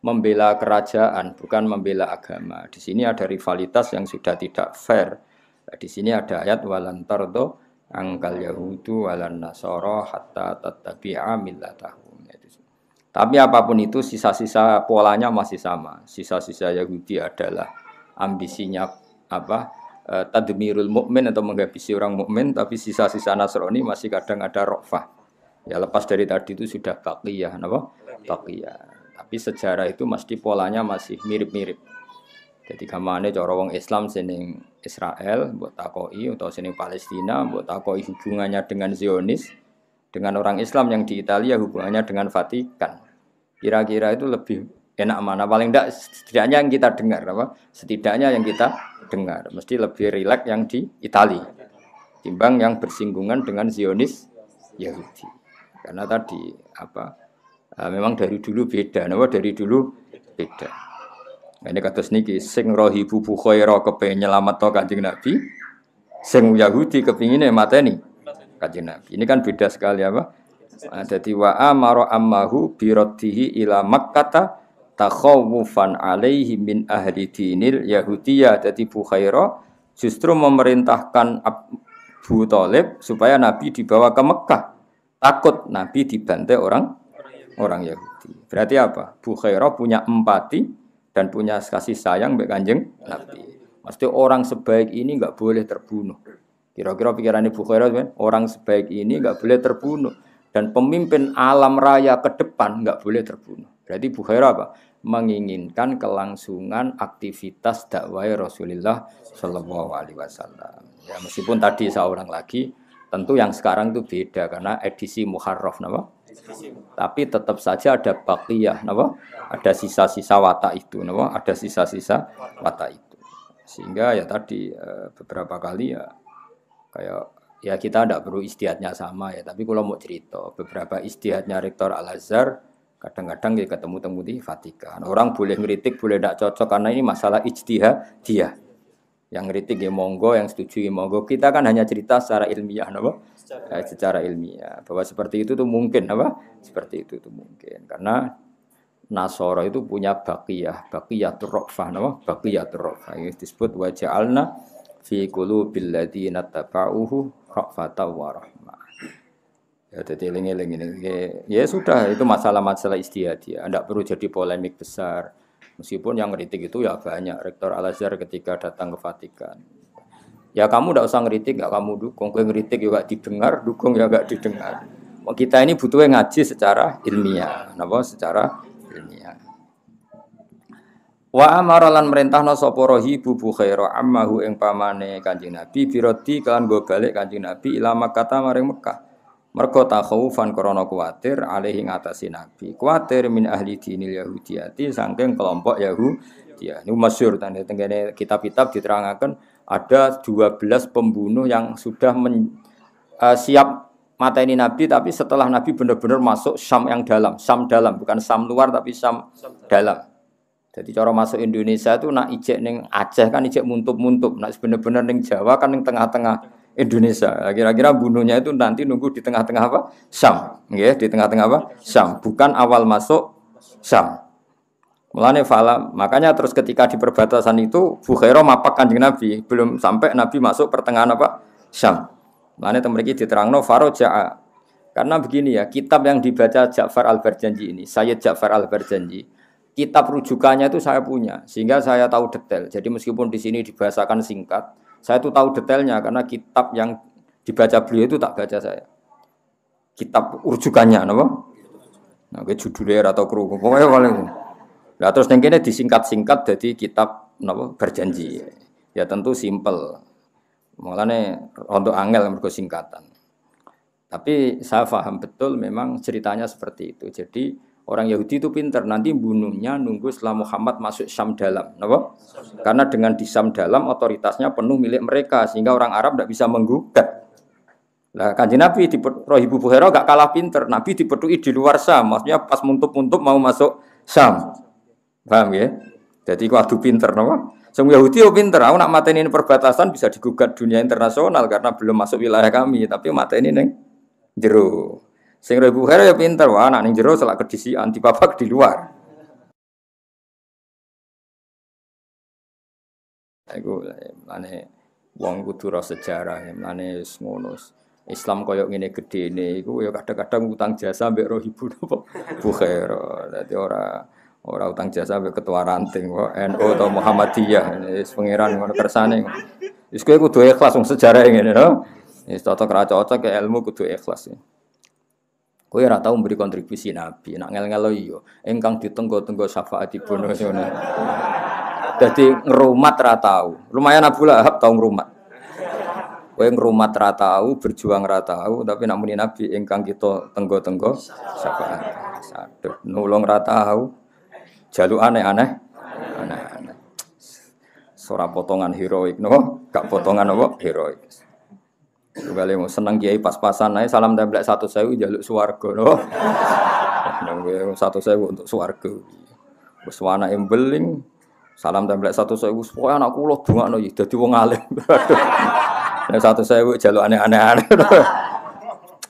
membela kerajaan, bukan membela agama. Di sini ada rivalitas yang sudah tidak fair. Di sini ada ayat walantardo angkal Yahudu walan nasara hatta tattabi'a millatahum. Tapi apapun itu sisa-sisa polanya masih sama. Sisa-sisa Yahudi adalah ambisinya apa? Tadmirul mukmin atau menghabisi orang mukmin, tapi sisa-sisa Nasrani masih kadang ada rofah. Ya lepas dari tadi itu sudah baqiyah, napa? Baqiyah. Tapi sejarah itu mesti polanya masih mirip-mirip. Jadi kamane cara wong Islam seneng Israel, mbok takoki atau seneng Palestina, mbok takoki hubungannya dengan Zionis, dengan orang Islam yang di Italia hubungannya dengan Vatikan. Kira-kira itu lebih enak mana? Paling tidak setidaknya yang kita dengar apa? Setidaknya yang kita dengar mesti lebih rileks yang di Italia timbang yang bersinggungan dengan Zionis Yahudi. Karena tadi apa? Memang dari dulu beda, dari dulu beda. Ini kados niki sing Rahibu Bukhaira kepengin nyelametno Kanjeng Nabi, sing Yahudi kepingine mateni Kanjeng Nabi. Ini kan beda sekali apa? Dadi wa amara ammahu bi raddihi ila Makkah takhawufan alaihi min ahli dinil Yahudiyah. Dadi Bukhaira justru memerintahkan Abu Thalib supaya Nabi dibawa ke Mekah. Takut Nabi dibantai orang Yahudi. Berarti apa? Bukhaira punya empati dan punya kasih sayang mbek Kanjeng Nabi. Mesti orang sebaik ini enggak boleh terbunuh. Kira-kira pikirannya Bukhaira orang sebaik ini enggak boleh terbunuh dan pemimpin alam raya ke depan enggak boleh terbunuh. Berarti Bukhaira apa? Menginginkan kelangsungan aktivitas dakwah Rasulullah Shallallahu Alaihi Wasallam. Ya meskipun tadi seorang lagi, tentu yang sekarang itu beda karena edisi Muharraf, napa? Tapi tetap saja ada baqiyah, napa? Ada sisa-sisa watak itu, napa? Ada sisa-sisa watak itu. Sehingga ya tadi beberapa kali ya kayak ya kita tidak perlu istihadnya sama ya, tapi kalau mau cerita beberapa istihadnya Rektor Al-Azhar kadang-kadang ya ketemu-temu di Vatikan. Orang boleh ngeritik, boleh tidak cocok karena ini masalah ijtihad dia. Yang ngeritik ya monggo, yang setuju ya monggo. Kita kan hanya cerita secara ilmiah, apa? Secara ilmiah bahwa seperti itu tuh mungkin, apa? Seperti itu tuh mungkin karena Nasara itu punya baqiyatur rafah, apa? Baqiyatur rafah. Ini disebut wa ja'alna fi qulubil ladzina tabauhu rafatan wa rahmah. Ya jadi eling-eling ini. Ya sudah itu masalah-masalah istihadiyah. Tidak perlu jadi polemik besar. Meskipun yang ngeritik itu ya banyak. Rektor Al-Azhar ketika datang ke Vatikan. Ya kamu tidak usah ngeritik, enggak kamu dukung. Kowe ngeritik juga didengar, dukung ya enggak didengar. Kita ini butuhnya ngaji secara ilmiah. Napa? Secara ilmiah. Wa amara lan merintahna sapa Rahibu Bukhaira ammahu ing pamane Kanjeng Nabi birodi kan go balik Kanjeng Nabi ila Makkah maring Mekah. Mergo takhawufan krana kuwatir alaihi ngatasi Nabi. Kuwatir min ahli dinil Yahudiyati saking kelompok Yahudiyah. Niku masyhur tengene kitab-kitab diterangaken ada 12 pembunuh yang sudah siap mateni Nabi tapi setelah Nabi benar-benar masuk Syam yang dalam, Syam dalam bukan Syam luar tapi Syam dalam. Jadi cara masuk Indonesia itu nak ijek ning Aceh kan ijek muntup-muntup, nak bener-bener ning Jawa kan ning tengah-tengah Indonesia. Kira-kira bunuhnya itu nanti nunggu di tengah-tengah apa? Syam, nggih, di tengah-tengah apa? Syam, bukan awal masuk Syam. Mulane fala, makanya terus ketika di perbatasan itu Bukhaira mapak Kanjeng Nabi, belum sampai Nabi masuk pertengahan apa? Syam. Mulane teng mriki diterangno faraja'a. Karena begini ya, kitab yang dibaca Ja'far Al-Barjanji ini, Sayyid Ja'far Al-Barjanji, kitab rujukannya itu saya punya, sehingga saya tahu detail. Jadi meskipun di sini dibahasakan singkat, saya tuh tahu detailnya karena kitab yang dibaca beliau itu tak baca saya. Kitab rujukannya, napa? Nah, ke judulnya atau kru, pokoknya paling. Nah, terus yang kene disingkat-singkat jadi kitab napa? Berjanji. Ya tentu simpel. Mulane untuk angel mergo singkatan. Tapi saya paham betul memang ceritanya seperti itu. Jadi orang Yahudi itu pintar, nanti bunuhnya nunggu setelah Muhammad masuk Syam dalam, kenapa? Karena dengan di Syam dalam otoritasnya penuh milik mereka, sehingga orang Arab tidak bisa menggugat. Nah, Kanjeng Nabi di Rahibu Bukhaira gak kalah pintar, Nabi dipetui di luar Syam, maksudnya pas muntup-muntup mau masuk Syam, paham ya? Jadi kudu pintar, kenapa? Semua Yahudi yo pintar, aku nak mateni ini perbatasan bisa digugat dunia internasional karena belum masuk wilayah kami, tapi mateni neng jero. Sing Rahibu Bukhaira ya pinter, wah anak ning jero selak kedisian dibabak di luar. Iku mane wong kudu ro sejarah, mane ngono. Islam koyo ngene gedene iku ya kadang-kadang utang jasa mbek Rahibu Bukhaira. Dadi ora utang jasa mbek ketua ranting kok NU atau Muhammadiyah. Wis pangeran ngono kersane. Wis kowe kudu ikhlas wong sejarah ngene lho. Wis cocok ra cocok ke ilmu kudu ikhlas. Kowe ora tau memberi kontribusi Nabi, nak ngel-ngelo iya, ingkang ditenggo-tenggo syafaatipun ngono. Dadi ngrumat ra tau. Lumayan Abu Lahab tau ngrumat. Kowe ngrumat ra tau, berjuang ra tau, tapi nak muni Nabi ingkang kita tenggo-tenggo syafaat. Aduh, nulung ra tau. Jaluk aneh-aneh. Aneh-aneh. Ora potongan heroik, no? Gak potongan apa? Heroik. Kali mau seneng kiai pas-pasan ae salam templek 1.000 njaluk swarga no. Nang 1.000 untuk swarga. Wis anake mbeling Salam templek 100.000 pokoke anak kula dongakno ya dadi wong alim. Nek 100.000 jaluk aneh-aneh.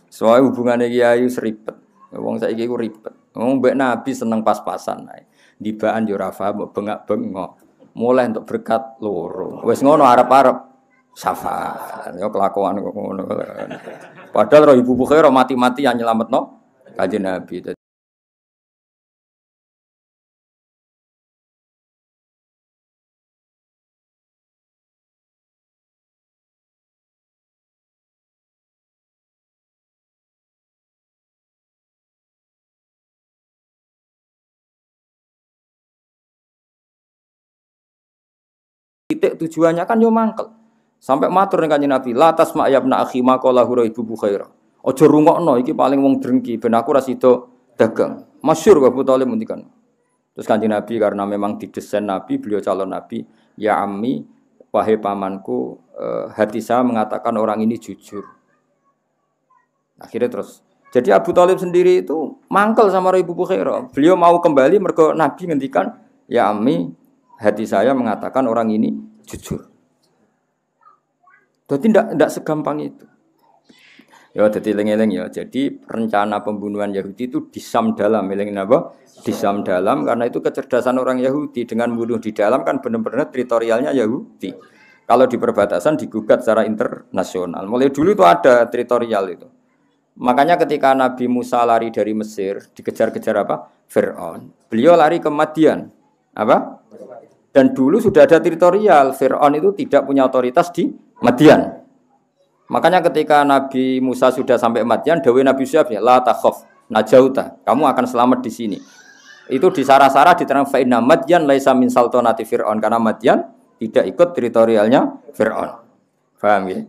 Soale hubungane kiai seribet. Wong saiki iku ribet. Wong mbek Nabi seneng pas-pasan ae. Dibaan yo ora paham bengak-bengok. Mulai untuk berkat loro. Wis ngono arep-arep syafaat. Yo kelakuan kok ngono. Padahal Ibu Bukhairah mati-mati yang nyelametno Kanjeng Nabi. Titik tujuannya kan yo mangkel. Sampai matur ning Kanjeng Nabi, "La tasma' ya ibna akhi maqala hura Ibu Bukhairah." Aja rungokno iki paling wong drengki ben aku ora sida dagang. Masyhur Abu Thalib ngendikan. Terus Kanjeng Nabi karena memang didesain Nabi, beliau calon Nabi, "Ya ammi, wahai pamanku, hati saya mengatakan orang ini jujur." Akhirnya terus jadi Abu Thalib sendiri itu mangkel sama Ibu Bukhairah. Beliau mau kembali mergo Nabi ngendikan, "Ya ammi, hati saya mengatakan orang ini jujur." Jadi tidak segampang itu. Ya, jadi eling-eling ya. Jadi rencana pembunuhan Yahudi itu disam dalam, elingin apa? Disam dalam karena itu kecerdasan orang Yahudi dengan bunuh di dalam kan benar-benar teritorialnya Yahudi. Kalau di perbatasan digugat secara internasional. Mulai dulu itu ada teritorial itu. Makanya ketika Nabi Musa lari dari Mesir, dikejar-kejar apa? Fir'aun. Beliau lari ke Madian. Apa? Dan dulu sudah ada teritorial. Fir'aun itu tidak punya otoritas di Madian. Makanya ketika Nabi Musa sudah sampai Madian, dawuh Nabi Syuaib ya, la takhaf, najauta, kamu akan selamat di sini. Itu di Sarah-Sarah diterang fa inna Madian laisa min sultanati Fir'aun, karena Madian tidak ikut teritorialnya Fir'aun. Paham ya?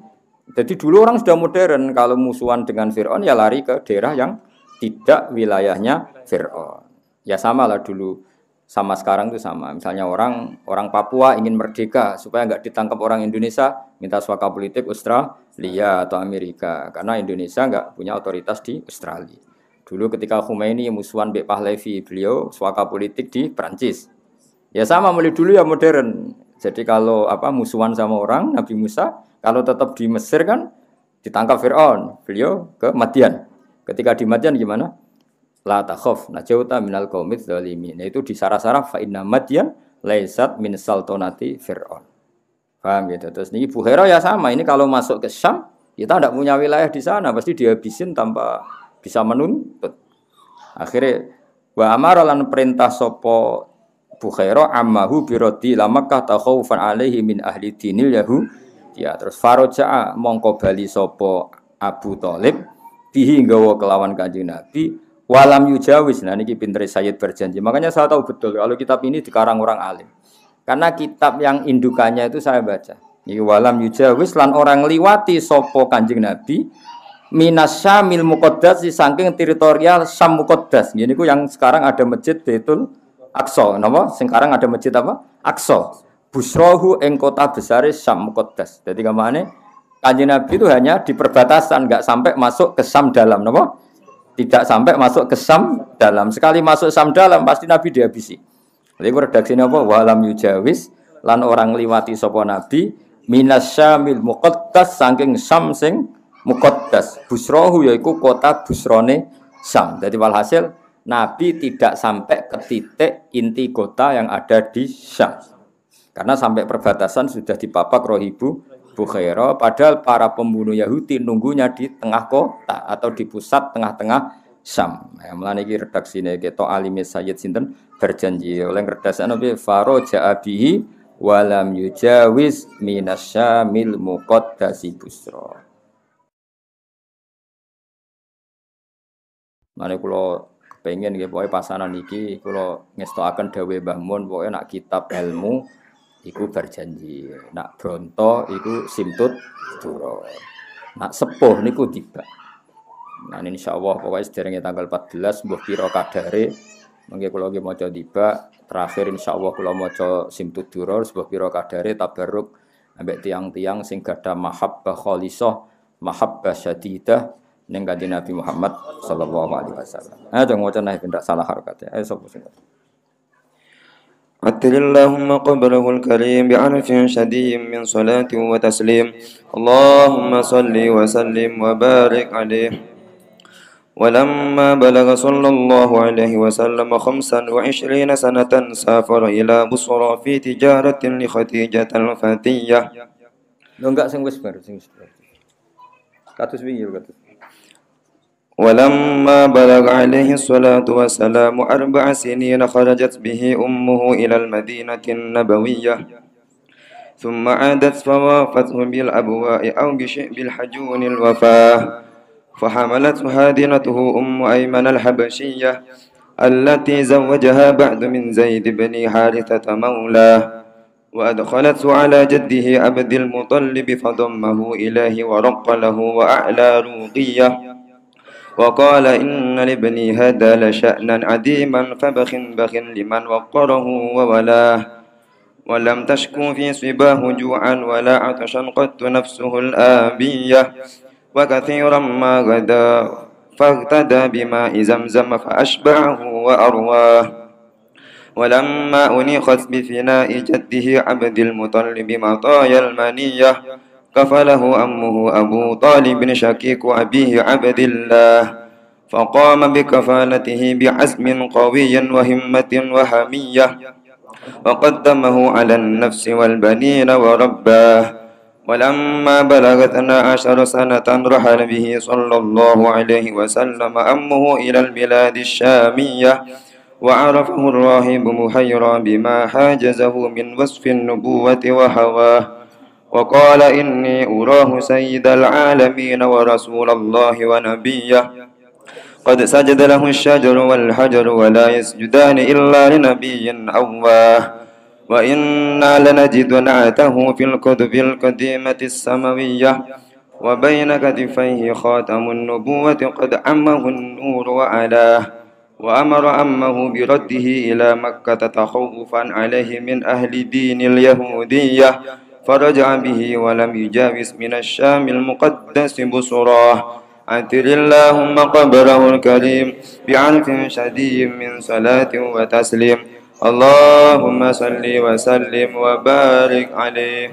Jadi dulu orang sudah modern, kalau musuhan dengan Fir'aun ya lari ke daerah yang tidak wilayahnya Fir'aun. Ya sama lah dulu. Sama sekarang itu sama. Misalnya orang Papua ingin merdeka supaya nggak ditangkap orang Indonesia, minta suaka politik Australia atau Amerika karena Indonesia nggak punya otoritas di Australia. Dulu ketika Khomeini musuhan Mbek Pahlavi, beliau suaka politik di Prancis. Ya sama mulai dulu ya modern. Jadi kalau musuhan sama orang Nabi Musa, kalau tetap di Mesir kan ditangkap Fir'aun, beliau ke Madian. Ketika di Madian gimana? La takhaf najauta minal qaumidz zalimin. Itu di Sarah-Sarah fa inna Madian laisat min sultanati Fir'aun. Paham gitu. Terus ini Bukhairah ya sama. Ini kalau masuk ke Syam, kita tidak punya wilayah di sana, pasti dihabisin tanpa bisa menuntut. Akhirnya wa amara lan perintah sapa Bukhairah ammahu biradi la Makkah takhawfan alaihi min ahli dinil yahud. Ya terus faraja'a mongko bali sapa Abu Thalib bihi nggawa kelawan Kanjeng Nabi. Walam yujawis, nah ini pinter Sayyid berjanji. Makanya saya tahu betul kalau kitab ini dikarang orang alim. Karena kitab yang indukannya itu saya baca. Ini walam yujawis lan orang liwati sopo Kanjeng Nabi minas Syamil Muqaddas di saking teritorial Syam Muqaddas. Ini ku yang sekarang ada masjid Baitul Aqsa. Napa? Sekarang ada masjid apa? Aqsa. Busrohu ing kota besar Syam Muqaddas. Jadi kemana? Kanjeng Nabi itu hanya di perbatasan, nggak sampai masuk ke Syam dalam, napa? Tidak sampai masuk ke Syam dalam. Sekali masuk Syam dalam pasti Nabi dihabisi. Jadi redaksinya apa? Walam yujawis lan orang liwati sapa Nabi minas Syamil Muqaddas saking Syam sing Muqaddas. Busrohu yaiku kota busrone Syam. Jadi walhasil Nabi tidak sampai ke titik inti kota yang ada di Syam. Karena sampai perbatasan sudah dipapak rohibu Bukhairah, padahal para pembunuh Yahudi nunggunya di tengah kota atau di pusat tengah-tengah Syam. Mulane iki redaksine keto alime Sayyid sinten berjanji oleh redaksane nabi faraja bihi walam yujawiz minasyamil muqaddasi busra. Mane kula kepengin nggih pokoke pasanan iki kula ngestokaken dawuh Mbah Mun pokoke nak kitab ilmu iku berjanji, nak bronto iku simtut duro, nak sepuh niku tiba. Nah insyaallah pokoknya sederenge tanggal 14 mbuh pira kadare mengke kula nggih maca tiba, terakhir insyaallah kula maca simtut duro mbuh pira kadare tabarruk ambek tiang-tiang sing gadah mahabbah khalisah, mahabbah syadidah ning Kanjeng Nabi Muhammad sallallahu alaihi wasallam. Ayo maca naik pendak salah harakat ya. Ayo sapa sing عطر اللهم قبره الكريم بعنف شديد من صلاة وتسليم. اللهم صل وسلم وبارك عليه. ولما بلغ صلى الله عليه وسلم 25 سنة سافر إلى بصرى في تجارة لخديجة الفتية. Enggak sing wis bar, sing wis bar. Kados wingi yo kados. ولما بلغ عليه الصلاة والسلام 4 سنين خرجت به أمه إلى المدينة النبوية، ثم عادت فوافته بالأبواء أو بالحجون الوفاة، فحملته هادنته أم أيمن الحبشية التي زوجها بعد من زيد بن حارثة مولاه، وأدخلته على جده عبد المطلب فضمه إليه ورق له وأعلى روقية، وقال إن لابني هذا لشأنا عديما فبخ بخ لمن وقره وولاه، ولم تشكو في صباه جوعا ولا عطشا قدت نفسه الآبية، وكثيرا ما غدا فاغتدى بماء زمزم فأشبعه وأرواه. ولما أنيخت بفناء جده عبد المطلب مطايا المنية كفله أمه أبو طالب شكيك أبيه عبد الله، فقام بكفالته بعزم قوي وهمة وحمية، وقدمه على النفس والبنين ورباه. ولما بلغ 12 سنة رحل به صلى الله عليه وسلم أمه إلى البلاد الشامية، وعرفه الراهب محيرا بما حاجزه من وصف النبوة وهواه، وقال إني أراه سيد العالمين ورسول الله ونبيه، قد سجد له الشجر والحجر ولا يسجدان إلا لنبي أواه، وإنا لنجد نعته في الكتب القديمة السماوية، وبين كتفيه خاتم النبوة قد عمه النور وعلاه، وأمر أمه برده إلى مكة تخوفا عليه من أهل دين اليهودية، فرجع به ولم يجاوز من الشام المقدس بصراه. عطر اللهم قبره الكريم بعنف شديد من صلاة وتسليم. اللهم صل وسلم وبارك عليه.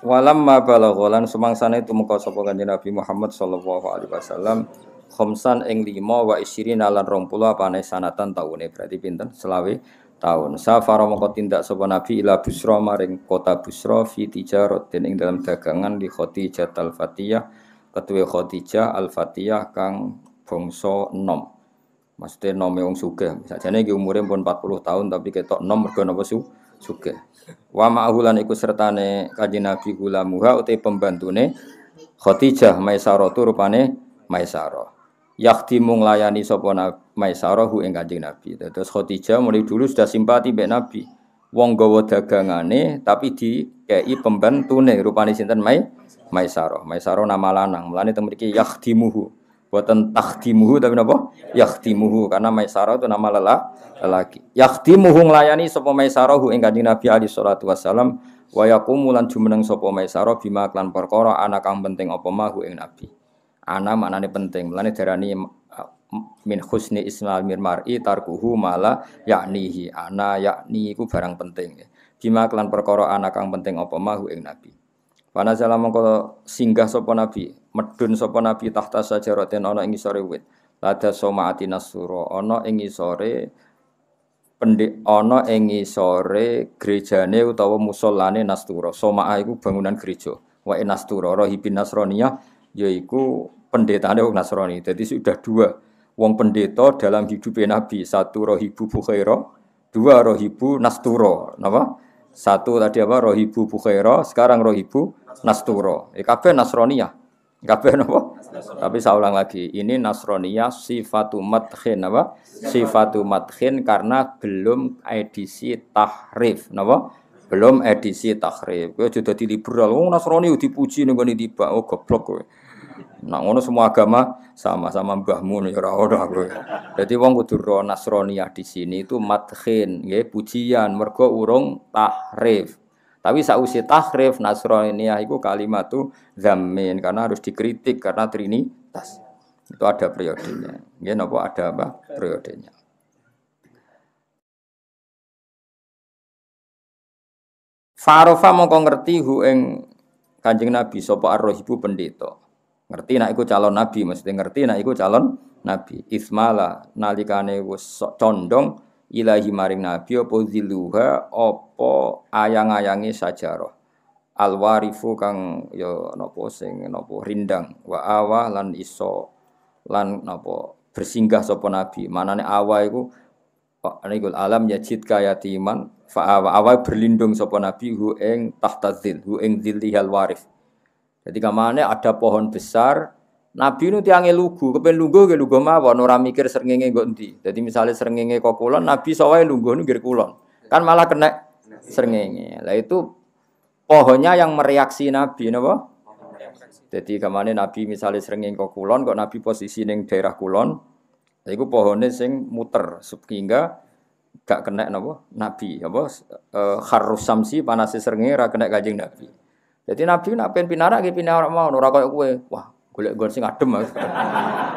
Walamma balagha lan sumangsane tumeka sapa Kanjeng Nabi Muhammad sallallahu alaihi wasallam khamsan ing 5 wa isyrina lan 20 apane sanatan taune berarti pinten selawe tahun. Safara mongko tindak sapa Nabi ila Busra maring kota Busra fi tijaratin ing dalam dagangan di Khadijah al-Fatiyah ketuwe Khadijah al-Fatiyah kang bangsa enom. Maksudnya nome wong sugih. Sakjane iki umure pun 40 tahun tapi ketok enom mergo napa sugih. Wa ma'hulan iku sertane Kanjeng Nabi gulamuha uti pembantune Khadijah Maisarah rupane Maisarah. Yakhdimu nglayani sapa Maisarah ing Kanjeng Nabi. Terus Khadijah mulai dulu sudah simpati mbek Nabi. Wong gawa dagangane tapi dikei pembantune rupane sinten Maisarah. Maisarah nama lanang. Mulane teng mriki yakhdimuhu. Boten takhdimuhu tapi napa? Yakhdimuhu karena Maisarah itu nama lelaki. Yakhdimuhu nglayani sapa Maisarah ing Kanjeng Nabi alaihi salatu wasalam wa yaqumu lan jumeneng sapa Maisarah bima klan perkara ana kang penting apa mahu ing Nabi. Ana maknane penting. Mulane darani min husni ismal mar'i tarkuhu mala yaknihi. Ana yakni iku barang penting. Bima klan perkara ana kang penting apa mahu ing Nabi. Panazala mongko singgah sapa Nabi, medun sapa Nabi tahta sajaratin ana ing isore wit. Lada somaati nasura ana ing isore ana ing isore gerejane utawa musallane Nastura. Somaa iku bangunan gereja. Wa Nastura rahibin Nasraniyah yaiku pendetane wong Nasrani. Jadi sudah dua wong pendeta dalam hidupnya Nabi. Satu Rahibu Bukhaira, dua Rahibu Nastura. Napa? Satu tadi apa? Rahibu Bukhaira, sekarang Rahibu Nastura. Kabeh Nasraniyah. Kabeh napa? Tapi saya ulang lagi, ini Nasraniyah sifatu madkhin apa? Sifatu madkhin karena belum edisi tahrif, napa? Belum edisi tahrif. Kowe aja dadi liberal. Wong Nasrani dipuji ning ngene tiba. Oh goblok kowe. Nah ngono semua agama sama-sama mbahmu ya ora ora kowe. Dadi wong kudu ro Nasraniyah di sini itu madkhin, nggih pujian mergo urung tahrif. Tapi sausi tahrif Nasraniyah iku kalimatu zammin karena harus dikritik karena trinitas. Itu ada periodenya. Nggih napa ada apa? Periodenya. Fa'arafa mongko ngerti hu ing Kanjeng Nabi sapa ar-rahibu pendeta. Ngerti nek iku calon nabi, mesti ngerti nek iku calon nabi. Ismala nalikane wis condong ilahi maring nabi apa ziluha apa ayang-ayange sajarah. Alwarifu kang ya napa sing napa rindang wa awa lan iso lan napa bersinggah sapa nabi. Manane awa iku niku alam yajid kayatiman fa awa berlindung sapa nabi hu ing tahtazil hu ing zillihal warif. Jadi kamane ada pohon besar, nabi nu tiange lugu, kepen lungguh ke lungguh mawon ora mikir srengenge nggo endi. Jadi misalnya srengenge kok kulon, nabi sawae lungguh nu nggir kulon. Kan malah kena srengenge. Lah itu pohonnya yang mereaksi nabi napa? Jadi kamane nabi misalnya srengenge kok kulon, kok nabi posisi ning daerah kulon, lha iku pohone sing muter sehingga gak kena napa? Nabi apa kharrus samsi panase srengenge ora kena Kanjeng Nabi. Jadi Nabi nak pengen pinarak, pinarak mau, ora koyo kowe. Wah, golek nggon sing adem.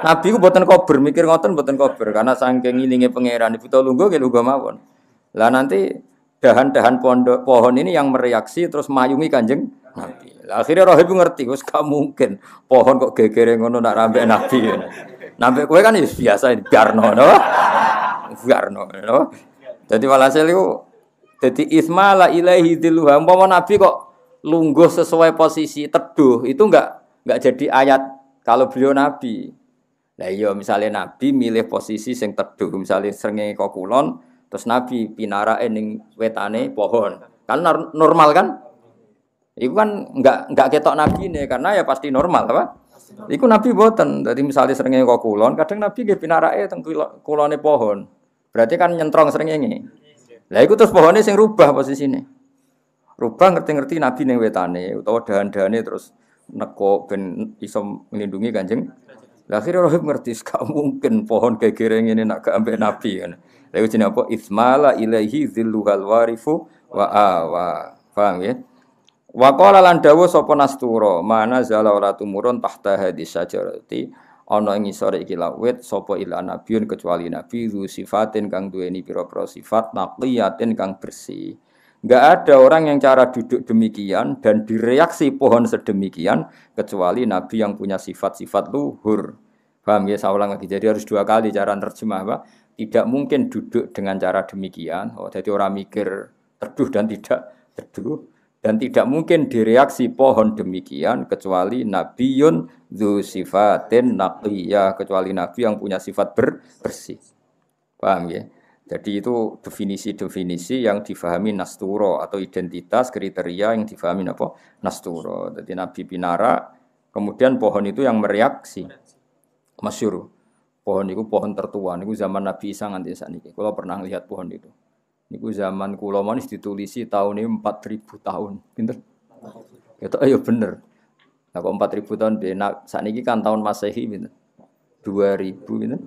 Nabi ku boten kober, mikir ngoten boten kober, karena saking ngilinge pangeran dibutuh lungguh ke lungguh mawon. Lah nanti dahan-dahan pohon ini yang mereaksi terus mayungi Kanjeng Nabi. Lah akhirnya Rahib ngerti, wis gak mungkin pohon kok gegere ngono nak rambek Nabi. Nabi kowe kan biasa biarno, no? Biarno, no? Jadi walhasil iku dadi ismala ilaihi diluha, umpama Nabi kok lungguh sesuai posisi teduh itu enggak jadi ayat kalau beliau nabi. Lah iya misalnya nabi milih posisi sing teduh, misalnya srengenge kok kulon terus nabi pinarake ning wetane pohon. Kan normal kan? Iku kan enggak ketok nabine karena ya pasti normal apa? Iku nabi boten. Dadi misalnya srengenge kok kulon, kadang nabi nggih pinarake teng kulone pohon. Berarti kan nyentrong srengenge. Lah iku terus pohone sing rubah posisine. Rubah ngerti-ngerti nabi ning wetane utawa dahan-dahane terus neko ben iso nglindungi Kanjeng. Lah akhire Rahib ngerti gak mungkin pohon gegere ngene nak gak ambek nabi kan. Lha iku jenenge apa? Ismala ilaihi zilluhal warifu wa awa. Paham ya? Wa qala lan dawuh sapa Nastura, mana zala wala tumurun tahta hadis sajarati ana ing isore iki lawit sapa ila nabiyun kecuali nabi zu sifatin kang duweni pira-pira sifat naqiyatin kang bersih. Enggak ada orang yang cara duduk demikian dan direaksi pohon sedemikian kecuali nabi yang punya sifat-sifat luhur. Paham ya? Saya ulang lagi. Jadi harus dua kali cara terjemah, Pak. Tidak mungkin duduk dengan cara demikian. Oh, jadi orang mikir teduh dan tidak teduh dan tidak mungkin direaksi pohon demikian kecuali nabiyun dzu sifatin naqiyah, kecuali nabi yang punya sifat bersih. Paham ya? Jadi itu definisi-definisi yang difahami Nasturo atau identitas kriteria yang difahami apa? Nasturo. Jadi Nabi Pinara, kemudian pohon itu yang mereaksi. Masyhur. Pohon itu pohon tertua. Niku zaman Nabi Isa nganti sakniki. Kalau pernah lihat pohon itu. Niku zaman kula manis ditulisi tahun ini 4000 tahun. Pinter? Itu ayo bener. Nah kok 4000 tahun sakniki kan tahun Masehi pinter. 2000 pinter.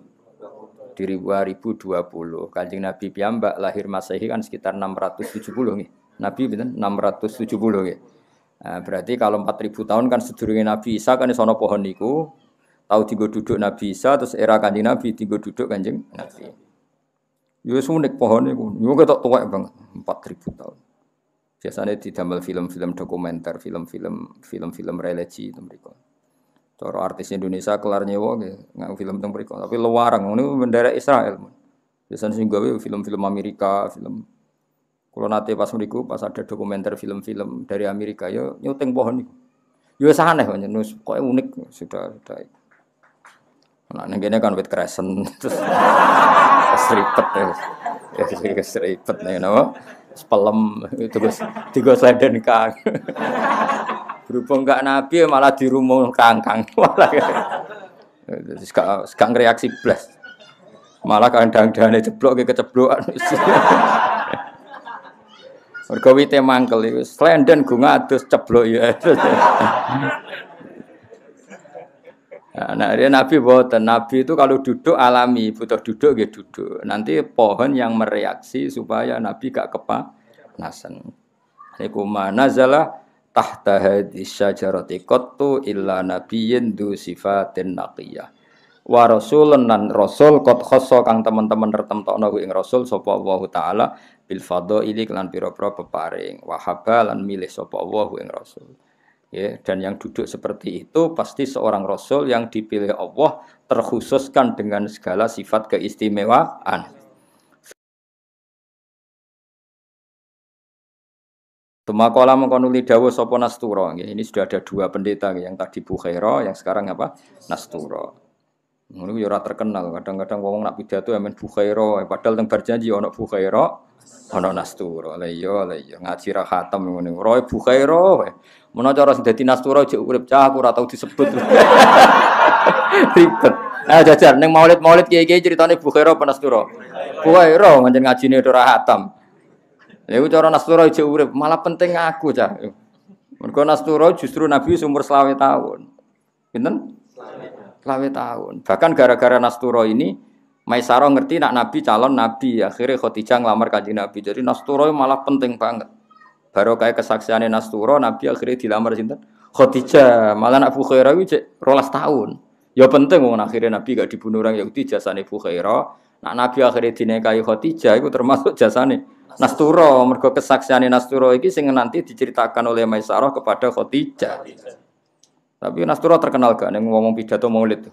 Di 2020 Kanjeng Nabi piyambak lahir Masehi kan sekitar 670 nggih. Nabi pinten 670 nggih. Nah, berarti kalau 4000 tahun kan sedurunge Nabi Isa kan sono pohon niku. Tahu digo duduk Nabi Isa terus era Kanjeng Nabi digo duduk Kanjeng Nabi. Yo unik pohon niku. Yo ketok tuwek banget 4000 tahun. Biasanya didamel film-film dokumenter, film-film religi itu mereka. Cara artis Indonesia kelar nyewa nggak film tentang mereka, tapi luarang ini bendera Israel. Biasanya sih gawe film-film Amerika, film. Kalau nanti pas mereka pas ada dokumenter film-film dari Amerika, yo nyuting pohon itu. Yo saneh nus, kok unik sudah. Nah, nenggene kan wit kresen terus seripet ya, seripet nih, nama sepelem itu tiga sliden kang. Berhubung gak nabi malah dirumung kangkang malah gak reaksi blas malah kandang-dangane jeblok ke keceblokan mergo wite mangkel iku slenden go ngadus ceblok ya. Nah, dia nabi boten. Nabi itu kalau duduk alami, butuh duduk ya duduk. Nanti pohon yang mereaksi supaya nabi gak kepanasan. Iku manazalah tahta hadis syajarati qattu illa nabiyyin du sifatin naqiyah wa rasulun lan rasul qad khassa kang teman-teman retemtokno ing rasul sapa Allah taala bil fadhaili lan pira-pira peparing wa habba lan milih sapa Allah ing rasul. Ya, dan yang duduk seperti itu pasti seorang rasul yang dipilih Allah terkhususkan dengan segala sifat keistimewaan. Tumakola mengkonuli dawuh sapa Nastura. Ini sudah ada dua pendeta yang tadi Bukhaira, yang sekarang apa? Nastura. Ngono yo ora terkenal. Kadang-kadang wong nak pidato amen Bukhaira, padahal teng berjanji ana Bukhaira, ana Nastura. Lah iya ngaji ra khatam ngene. Roe Bukhaira. Menawa cara sing dadi Nastura jek urip cah aku ora tau disebut. Ribet. Nah jajar ning maulid-maulid kiai-kiai critane Bukhaira apa Nastura? Bukhaira ngajen ngajine ora khatam. Lha cara Nastura jek urip, malah penting aku cah. Mergo Nastura justru Nabi umur 20 tahun. Pinten? 20 tahun. Bahkan gara-gara Nastura ini Maisarah ngerti nak Nabi calon Nabi, akhirnya Khadijah ngelamar Kanjeng Nabi. Jadi Nastura malah penting banget. Baru kayak kesaksiannya Nastura, Nabi akhirnya dilamar sinten? Khadijah. Malah nak Bukhaira iki cek 12 tahun. Ya penting wong akhirnya Nabi gak dibunuh orang Yahudi jasane Bukhaira. Nak Nabi akhirnya dinikahi Khadijah itu termasuk jasane Nastura. Mergo kesaksiannya Nastura iki sing nanti diceritakan oleh Maisarah kepada Khadijah. Tapi Nastura terkenal gak ning ngomong pidato Maulid.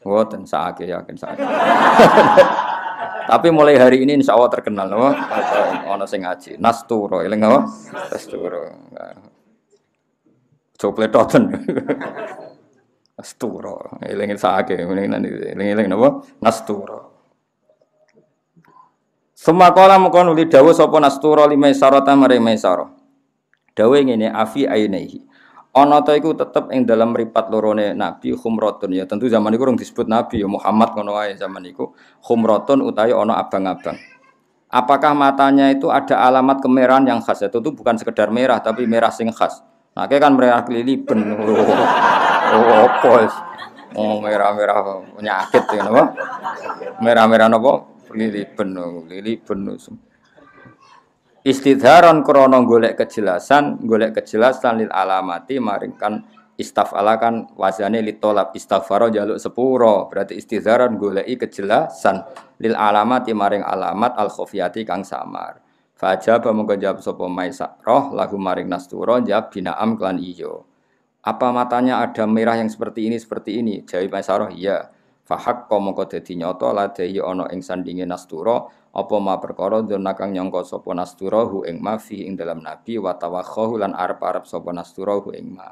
Mboten sakake yakin sakake. Tapi mulai hari ini insya Allah terkenal, no? Ono sing ngaji Nastura, eling apa? Nastura. Copletoten. Nastura, eling sakake, eling napa? Nastura. Semakala mengkon uli dawuh sapa Nastura limaisarata maring Maisarah. Dawuh ngene afi ainehi. Ana ta iku tetep ing dalam mripat lorone Nabi khumratun ya tentu zaman iku urung disebut Nabi ya Muhammad ngono wae zaman iku khumratun utawi ana abang-abang. Apakah matanya itu ada alamat kemerahan yang khas? Itu bukan sekedar merah tapi merah sing khas. Nah, kan merah keliliben. Oh, pos. Oh, merah-merah penyakit ya napa? Merah-merah napa? Keliliben. Istidharon krana golek kejelasan lil alamati maringkan istafalakan wazane litolab istaghfara jaluk sepuro berarti istidharon goleki kejelasan lil alamati maring alamat al khofiyati kang samar fajaba monggo jawab sapa Maisarah lagu maring Nastura jawab binaam klan iyo apa matanya ada merah yang seperti ini jawab Maisarah iya fahak mongko dadi nyata ladehi ana ing sandinge Nastura apa ma perkara dona kang nyangka sapa Nastura hu ing ma fi ing dalam nabi wa tawakhahu lan arep-arep sapa Nastura hu ing ma.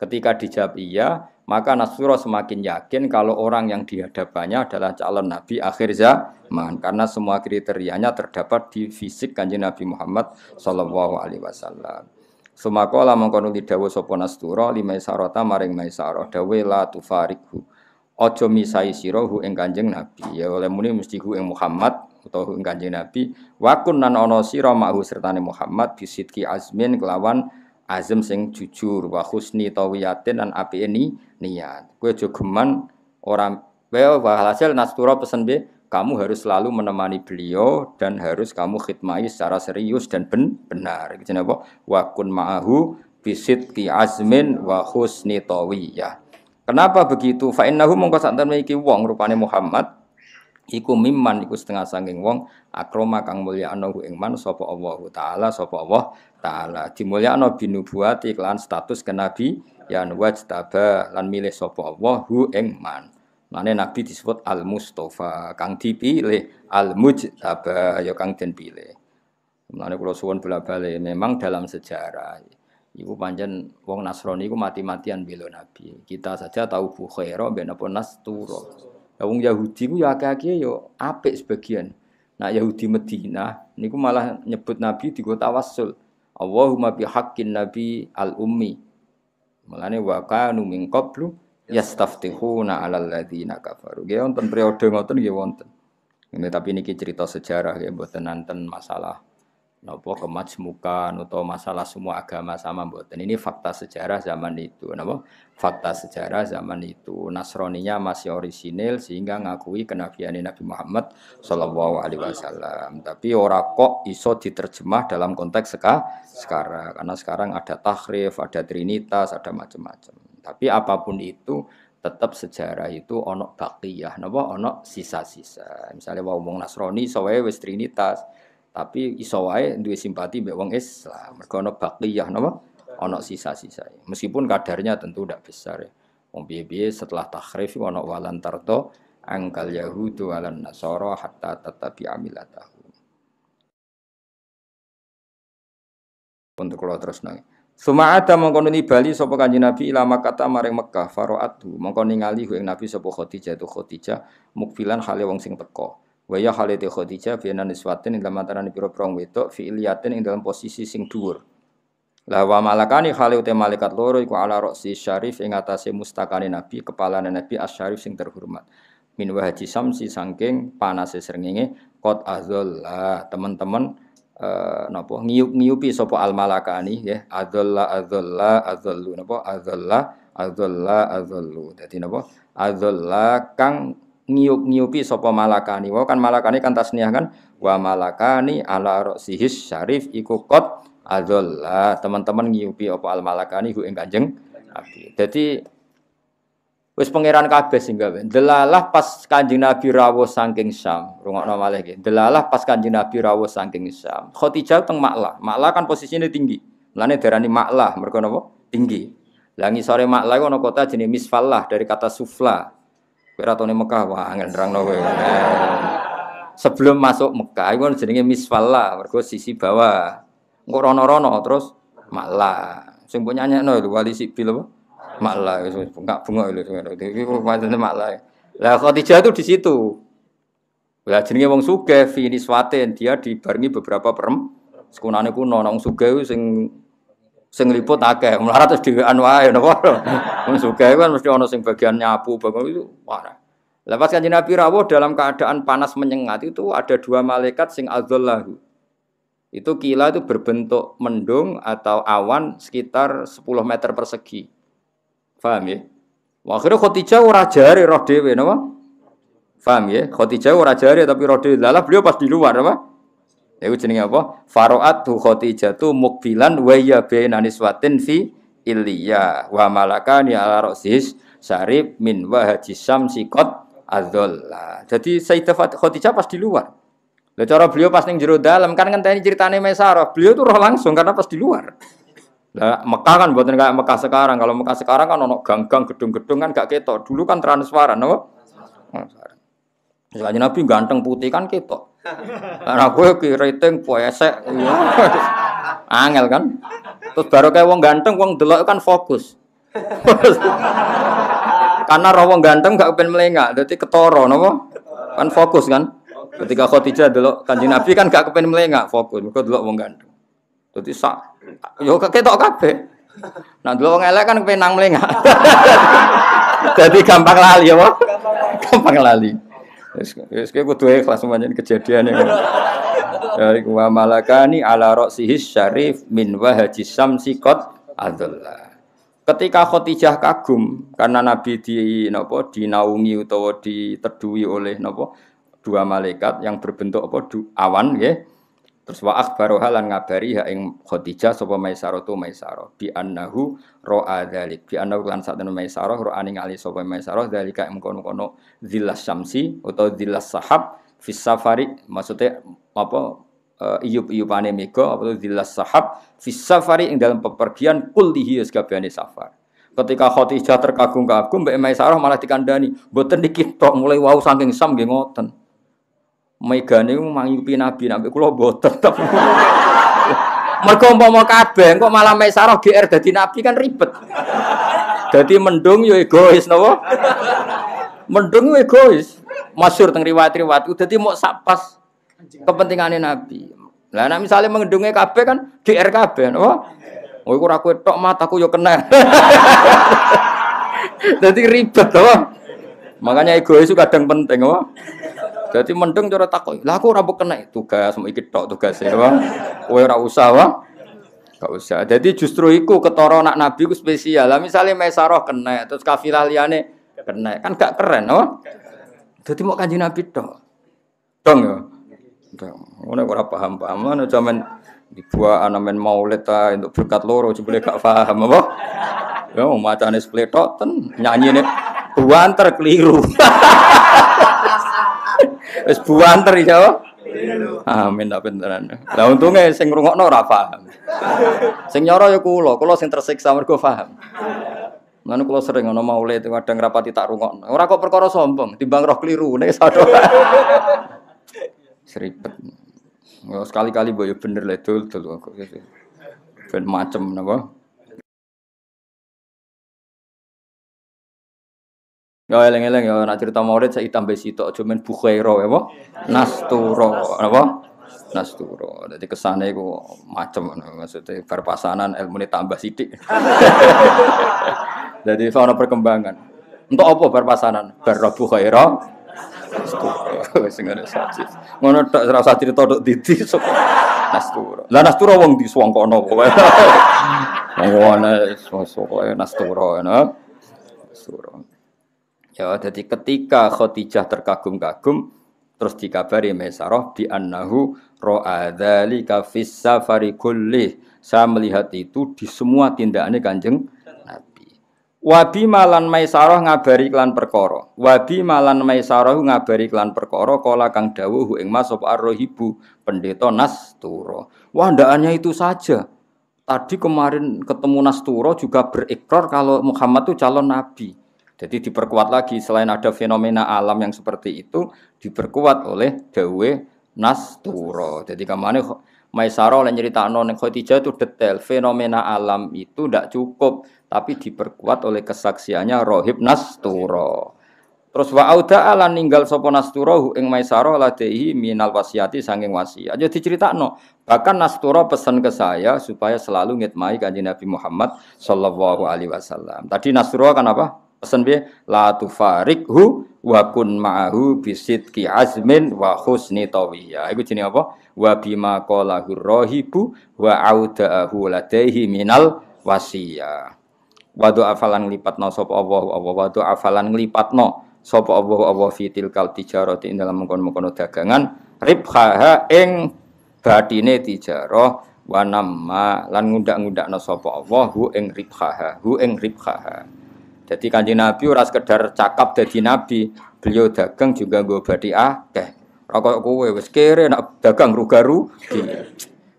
Ketika dijawab iya, maka Nastura semakin yakin kalau orang yang di hadapannya adalah calon nabi akhir zaman karena semua kriterianya terdapat di fisik Kanjeng Nabi Muhammad sallallahu alaihi wasallam. Sumakola mengkono dawuh sapa Nastura limaisarata maring Maisarah dawe la tufarikhu. Aja misai sira hu ing Kanjeng Nabi. Ya oleh muni mesti hu ing Muhammad utawa ing Kanjeng Nabi wa kunnan ana sira ma'hu sertane Muhammad bisidki azmin kelawan azam sing jujur wa husni tawiyatin lan apike niat kowe aja geman ora hasil Nastura pesen be kamu harus selalu menemani beliau dan harus kamu khidmati secara serius dan benar gitu napa wa kun ma'hu bisidki azmin wa husni tawiyah. Kenapa begitu? Fa innahu mongko sak temene iki wong rupane Muhammad iku mimman iku setengah sanging wong akroma kang mulyakno ing man sapa Allah taala dimulyakno binubuwati lan status kenabi yan wajtaba lan milih sapa Allah hu ing man. Mane nabi disebut al mustofa kang dipilih al mujtaba ya kang den pilih. Mane kula suwun bola-bali memang dalam sejarah iku pancen wong Nasrani iku mati-matian bela nabi. Kita saja tahu Bukhaira ben apa Nastura. Wong Yahudi ku ya akeh-akeh yo apik sebagian. Nah Yahudi Madinah niku malah nyebut Nabi digo tawassul. Allahumma bihaqqin nabi al-ummi. Mulane wa kanu min qablu yastaftihuna 'alal ladzina kafaru. Nggih wonten periode ngoten nggih wonten. Ini tapi niki cerita sejarah ya mboten nanten masalah napa kemajmukan atau masalah semua agama sama mboten. Ini fakta sejarah zaman itu napa? Fakta sejarah zaman itu Nasraninya masih orisinil sehingga ngakui kenabian Nabi Muhammad sallallahu alaihi wasallam. Tapi ora kok iso diterjemah dalam konteks sekarang karena sekarang ada tahrif, ada trinitas, ada macam-macam. Tapi apapun itu tetap sejarah itu ono baqiyah, napa ono sisa-sisa. Misalnya wong Nasrani iso wae wis trinitas, tapi iso wae duwe simpati mbek wong Islam. Mergo ono baqiyah napa ono sisa-sisa. Meskipun kadarnya tentu tidak besar ya. Wong piye-piye setelah takhrif ono walan tarto angkal yahudu walan nasara hatta tatabi amilatahu. Untuk kula terus nang. Suma ada mongko bali sapa Kanjeng Nabi ila Makkah maring Mekah faraatu mongko ningali ing Nabi sapa Khadijah mukfilan hale wong sing teka. Wa ya hale te Khadijah bena niswatin ing dalam antarané pira-pira wedok fi'liyatin ing dalam posisi sing dhuwur. La wa malakani hale te malaikat loro iku ala roksi syarif ing atase mustakane Nabi kepalane Nabi asyarif sing terhormat. Min wahaji samsi saking panase srengenge qad azalla teman-teman napa ngiyup-ngiyupi sapa al malakani ya adzallu napa adzallu dadi napa adzalla kang ngiyup-ngiyupi sapa malakani wa kan malakani kan tasniah kan wa malakani ala rasihis syarif iku qad adzalla teman-teman ngiyupi apa al malakani ku ing Kanjeng Nabi dadi wis pangeran kabeh sing gawe. Delalah pas Kanjeng Nabi rawuh saking Syam. Rungokno malih iki. Delalah pas Kanjeng Nabi rawuh saking Syam. Khadijah teng Maklah. Maklah kan posisine tinggi. Mulane diarani Maklah, mergo napa? Tinggi. Lah ngisore Maklah iku ana kota jenenge Misfallah dari kata sufla. Kowe ra tone Mekah wah angel nerangno kowe. Sebelum masuk Mekah iku jenenge Misfallah, mergo sisi bawah. Engko rono-rono terus Maklah. Sing punya nyanyekno Wali Sibil apa? Maklah wis bengak-bengok lho iki pancene Maklah. Lah Khadijah itu di situ. Lah jenenge wong sugih finiswaten dia dibarengi beberapa sekunane kuno nang sugih sing liput akeh. Melarat terus dhewean wae napa. Wong sugih kan mesti ana sing bagian nyapu bagian itu parah. Lah pas Kanjeng Nabi rawuh dalam keadaan panas menyengat itu ada dua malaikat sing adzallahu. Itu kila itu berbentuk mendung atau awan sekitar 10 meter persegi. Paham ya? Akhirnya Khadijah ora jare roh dhewe napa? Paham ya? Khadijah ora jare tapi roh dhewe. Lah beliau pas di luar apa? Iku jenenge apa? Faraatu Khadijatu mukbilan wa ya baina niswatin fi illiya wa malakani ala rasis syarib min wahaji syamsi qad adzalla. Jadi Sayyidah Khadijah pas di luar. Lah cara beliau pas ning jero dalam kan ngenteni ceritane Maisarah. Beliau tuh roh langsung karena pas di luar. Lah Mekah kan mboten kayak Mekah sekarang. Kalau Mekah sekarang kan ono gang-gang gedung-gedung kan gak ketok. Dulu kan transparan, napa? Transparan. Nabi ganteng putih kan ketok. Lah kowe ki rating poesek. Angel kan? Terus baru kayak wong ganteng wong delok kan fokus. Karena roh wong ganteng gak kepen melengak, dadi ketara napa? Kan fokus kan? Ketika Khadijah delok Kanjeng Nabi kan gak kepen melengak, fokus. Mergo delok wong ganteng. Dadi sak yo ketok kabeh. Nah delok wong elek kan kepenang melengak. Dadi gampang lali ya, Pak. Gampang lali. Wis kudu ikhlas semuanya kejadian ya. Dari wa malakani ala ra'sihis syarif min wahaji syamsi qad adzalla. Ketika Khadijah kagum karena Nabi dinaungi utawa diteduhi oleh dua malaikat yang berbentuk awan nggih. Terus wa akhbaru halan ngabari ha ing Khadijah sapa Maisarah bi annahu ra'a dzalik bi annahu lan satene Maisarah ra'ani ngali sapa Maisarah dzalika mengkono-kono zillas syamsi utawa zillas sahab fis safari maksudnya iyup-iyupane mega apa zillas sahab fis safari ing dalam pepergian kullihi sakabehane safar. Ketika Khadijah terkagum-kagum mbek Maisarah malah dikandani mboten niki tok mulai wau saking Sam nggih ngoten. Megane mangiyupi Nabi nek kula mboten. Mergo umpama kabeh kok malah Maisarah GR dadi Nabi kan ribet. Dadi mendung yo egois napa? Mendung yo egois. Masyhur teng riwayat-riwayat dadi mok sak pas kepentingane Nabi. Lah nek misale mendunge kabeh kan GR kabeh napa? Oh iku ora kowe tok mataku yo kena. Dadi ribet to. Makanya egois itu kadang penting apa? Jadi mendeng cara takut. Lah aku ora kena tugas mau iki tok tugase apa? Kowe ora usah wae. Gak usah. Jadi justru iku ketara anak Nabi ku spesial. Lah misale Maisarah kena terus kafilah liyane kena kan gak keren apa? Dadi mau Kanjeng Nabi tok. Dong ya. Dong. Ngono ora paham-paham ana jaman dibuat anamen maulid ta untuk berkat loro jebule gak paham apa? Ya macane spletok ten nyanyine Buanter keliru. Wis buanter ya. Amin tak beneran. Lah untunge sing ngrungokno ora paham. Sing nyoro ya kula sing tersiksa mergo paham. Mane kula sering ana maulid kadang rapati tak rungokno. Ora kok perkara sombong, timbang roh keliru nek sadho. Seribet. Ya sekali-kali mbok yo bener le dul kok. Ben macem napa? Ya eleng-eleng ya nek cerita maulid saya tambah sitok aja men bukhaira ya apa? Nasturo apa? Nasturo. Dadi kesane iku macem maksudnya bar pasanan ilmune tambah sithik. Jadi ana perkembangan. Untuk apa bar pasanan? Bar bukhaira. Wis ngene saja. Ngono tok ora usah crita tok didi Nasturo. Lah Nasturo wong di swangkono pokoke. Ngono pokoke Nasturo ya. Nasturo. Ya, jadi ketika Khadijah terkagum-kagum terus dikabari Maisarah bi annahu ra'a dzalika fis safari kulli. Saya melihat itu di semua tindakane Kanjeng Nabi. Wa bi malan Maisarah ngabari klan perkara. Wa bi malan Maisarah ngabari klan perkara kala kang dawuh ing Mas sapa ar-rahibu pendeta Nastura. Wah, ndakane itu saja. Tadi kemarin ketemu Nastura juga berikrar kalau Muhammad itu calon nabi. Jadi diperkuat lagi selain ada fenomena alam yang seperti itu diperkuat oleh dawe Nasturo. Jadi kemana Maisarah oleh nyeritakno ning Khadijah itu detail fenomena alam itu tidak cukup tapi diperkuat oleh kesaksiannya Rohib Nasturo. Terus wa auda ala ninggal sapa Nasturo ing Maisarah ladehi minal wasiati saking wasiat. Jadi diceritakno bahkan Nasturo pesan ke saya supaya selalu ngitmai Kanjeng Nabi Muhammad sallallahu alaihi wasallam. Tadi Nasturo kan apa? Pesan piye la tufarikhu wa kun ma'ahu bisidqi azmin wa husni tawiyya. Iku jenenge apa? Wa bima qala rahibu wa auda'ahu ladaihi minal wasiyah. Wa doa falan nglipatno sapa Allah wa doa falan nglipatno sapa Allah fi tilkal tijarati ing dalam mengkono-mengkono dagangan ribhaha ing batine tijarah wa namma lan ngundak-ngundakno sapa Allah hu ing ribhaha. Jadi Kanjeng Nabi ora sekedar cakap dadi nabi, beliau dagang juga nggo badhe akeh. Ora kok kowe wis kere nek dagang rugarugi.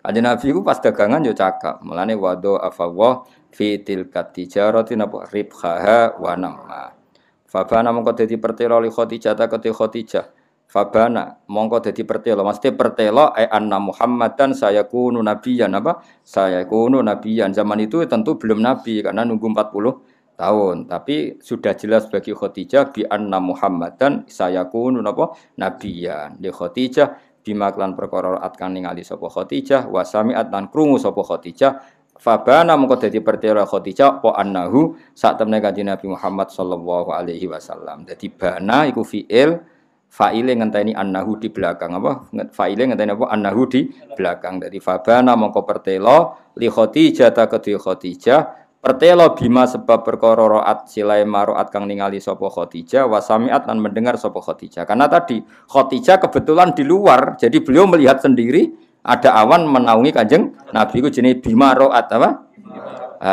Kanjeng Nabi ku pas dagangan yo cakap. Mulane wado afawah fi tilkat tijarati napa ribhaha wa namma. Fabana mongko dadi pertelo li Khadijah ta kete Khadijah. Fabana mongko dadi pertelo, mesti pertelo anna Muhammadan sayakunu nabiyyan apa? Sayakunu nabiyyan. Zaman itu tentu belum nabi karena nunggu 40 tahun, tapi sudah jelas bagi Khadijah bi anna Muhammadan sayakunu napa nabiyan. Di Khadijah bima klan perkara atkan ningali sapa Khadijah wa sami'at lan krungu sapa Khadijah fabana mengko dadi pertelo Khadijah po annahu sak temne Kanjeng Nabi Muhammad sallallahu alaihi wasallam. Dadi bana iku fiil fa'ile ngenteni annahu di belakang apa? Fa'ile ngenteni apa? Annahu di belakang. Dadi fabana mengko pertelo li Khadijah ta kedhi Khadijah pertelo bima sebab perkara raat silai maruat kang ningali sapa Khadijah wa sami'at lan mendengar sapa Khadijah. Karena tadi Khadijah kebetulan di luar, jadi beliau melihat sendiri ada awan menaungi Kanjeng Nabi ku jenenge bima raat apa?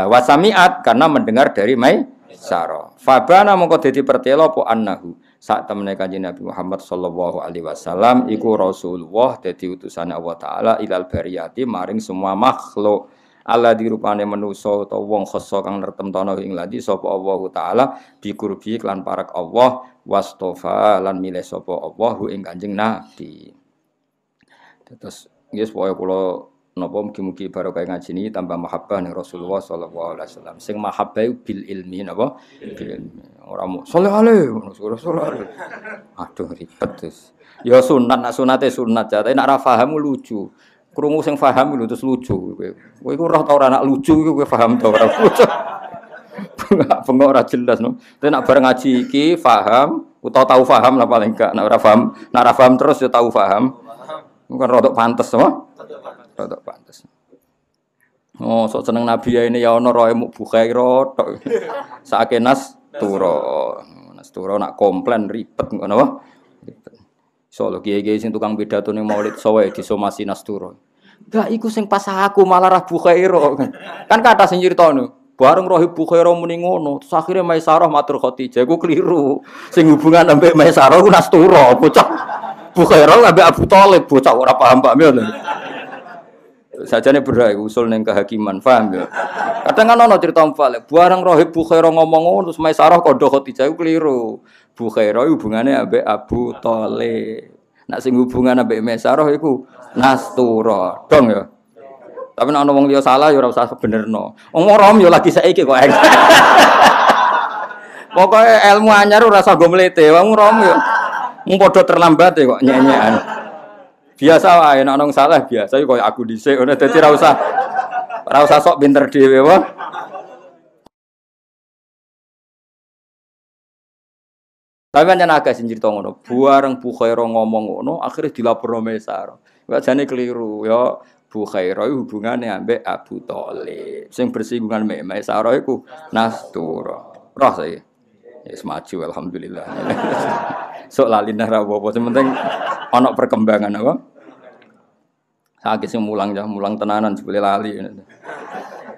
Wa sami'at karena mendengar dari Maisarah. Fabana mongko dadi pertelo apa annahu sak temene Kanjeng Nabi Muhammad sallallahu alaihi wasallam iku Rasulullah dadi utusane Allah taala ilal bariyati maring semua makhluk. Allah dirupane manusa utawa wong khassa kang nertemtono ing ladi sapa Allah taala bi qurbi lan parak Allah wastofa lan milih sapa Allah ing Kanjeng Nabi. Terus nggih pokoke kula napa mugi-mugi barokah ngaji ini tambah mahabbah ning Rasulullah sallallahu alaihi wasallam. Sing mahabbah bil ilmi napa? Bil ilmi. Ora mu sallallahu alaihi. Aduh ribet terus. Ya sunat nak sunate sunat tapi nek ora paham lucu. Krungu sing paham lho terus lucu kowe. Kowe iku ora tau ora nak lucu kowe paham to ora lucu. Bengok ora jelas no. Tapi nak bareng ngaji iki paham utawa tau paham lah paling gak. Nak ora paham terus ya tau paham. Bukan rodok pantes apa? Rodok pantes. Oh, sok seneng Nabi ya ini ya ana roe muk Bukhaira tok. Saake Nasturo. Nasturo nak komplain ribet ngono apa? Ribet. Solo kiai-kiai sing tukang pidato ning Maulid sawae disomasi Nasturo. Enggak iku sing pas aku malah ra Bukhaira. Kan kata sing nyritano. Bareng Rohib Bukhairah muni ngono, terus akhire Maisarah matur Khadijah iku keliru. Sing hubungan ambek Maisarah ku Nastura, bocah Bukhairah ambek Abu Thalib, bocah ora paham ya. Sajane berak usul ning kehakiman, paham ya. Kadang kan ana cerita mpal, bareng Rohib Bukhairah ngomong ngono terus Maisarah kandha Khadijah iku keliru. Bukhairah hubungane ambek Abu Thalib. Nek sing hubungan ambek Maisarah iku Nastura, dong ya. Tapi nek ana wong liya salah ya ora usah benerno. Wong rom ya lagi saiki kok. Pokoke ilmu anyar ora usah go mlete. Wong rom ya mung padha terlambat kok nyek-nyekan. Biasa wae nek ana wong salah biasa koyo aku dhisik ngono dadi ora usah sok pinter dhewe wae. Tapi pancen agak sing crito ngono. Bareng Bukhairah ngomong ngono akhire dilaporno Maisarah. Wajane keliru ya. Bukhairah hubungane ambek Abu Thalib. Sing bersinggungan mek Maisarah iku Nastura. Roh saya. Wis maju alhamdulillah. Sok lali nang ra apa-apa, sing penting ana perkembangan apa? Saiki sing mulang tenanan jebule lali.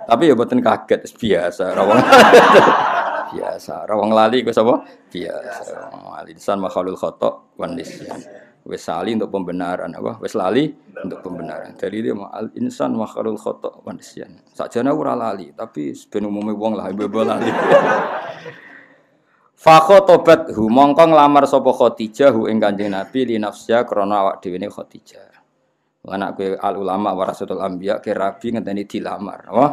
Tapi ya mboten kaget, biasa ra wong. Biasa, ra wong lali wis apa? Biasa. Lisan makhlul khata' wan nisyan. Wis lali untuk pembenaran apa? Wis lali untuk pembenaran. Dari dia al insan makhlul khata' wan nisyan. Sakjane ora lali, tapi ben umume wong lah bebo lali. Fa khotobathu mongko nglamar sapa Khadijah hu ing Kanjeng Nabi li nafsya krana awak dhewe ne Khadijah. Anak kowe al ulama warasatul anbiya ke rabi ngenteni dilamar, apa?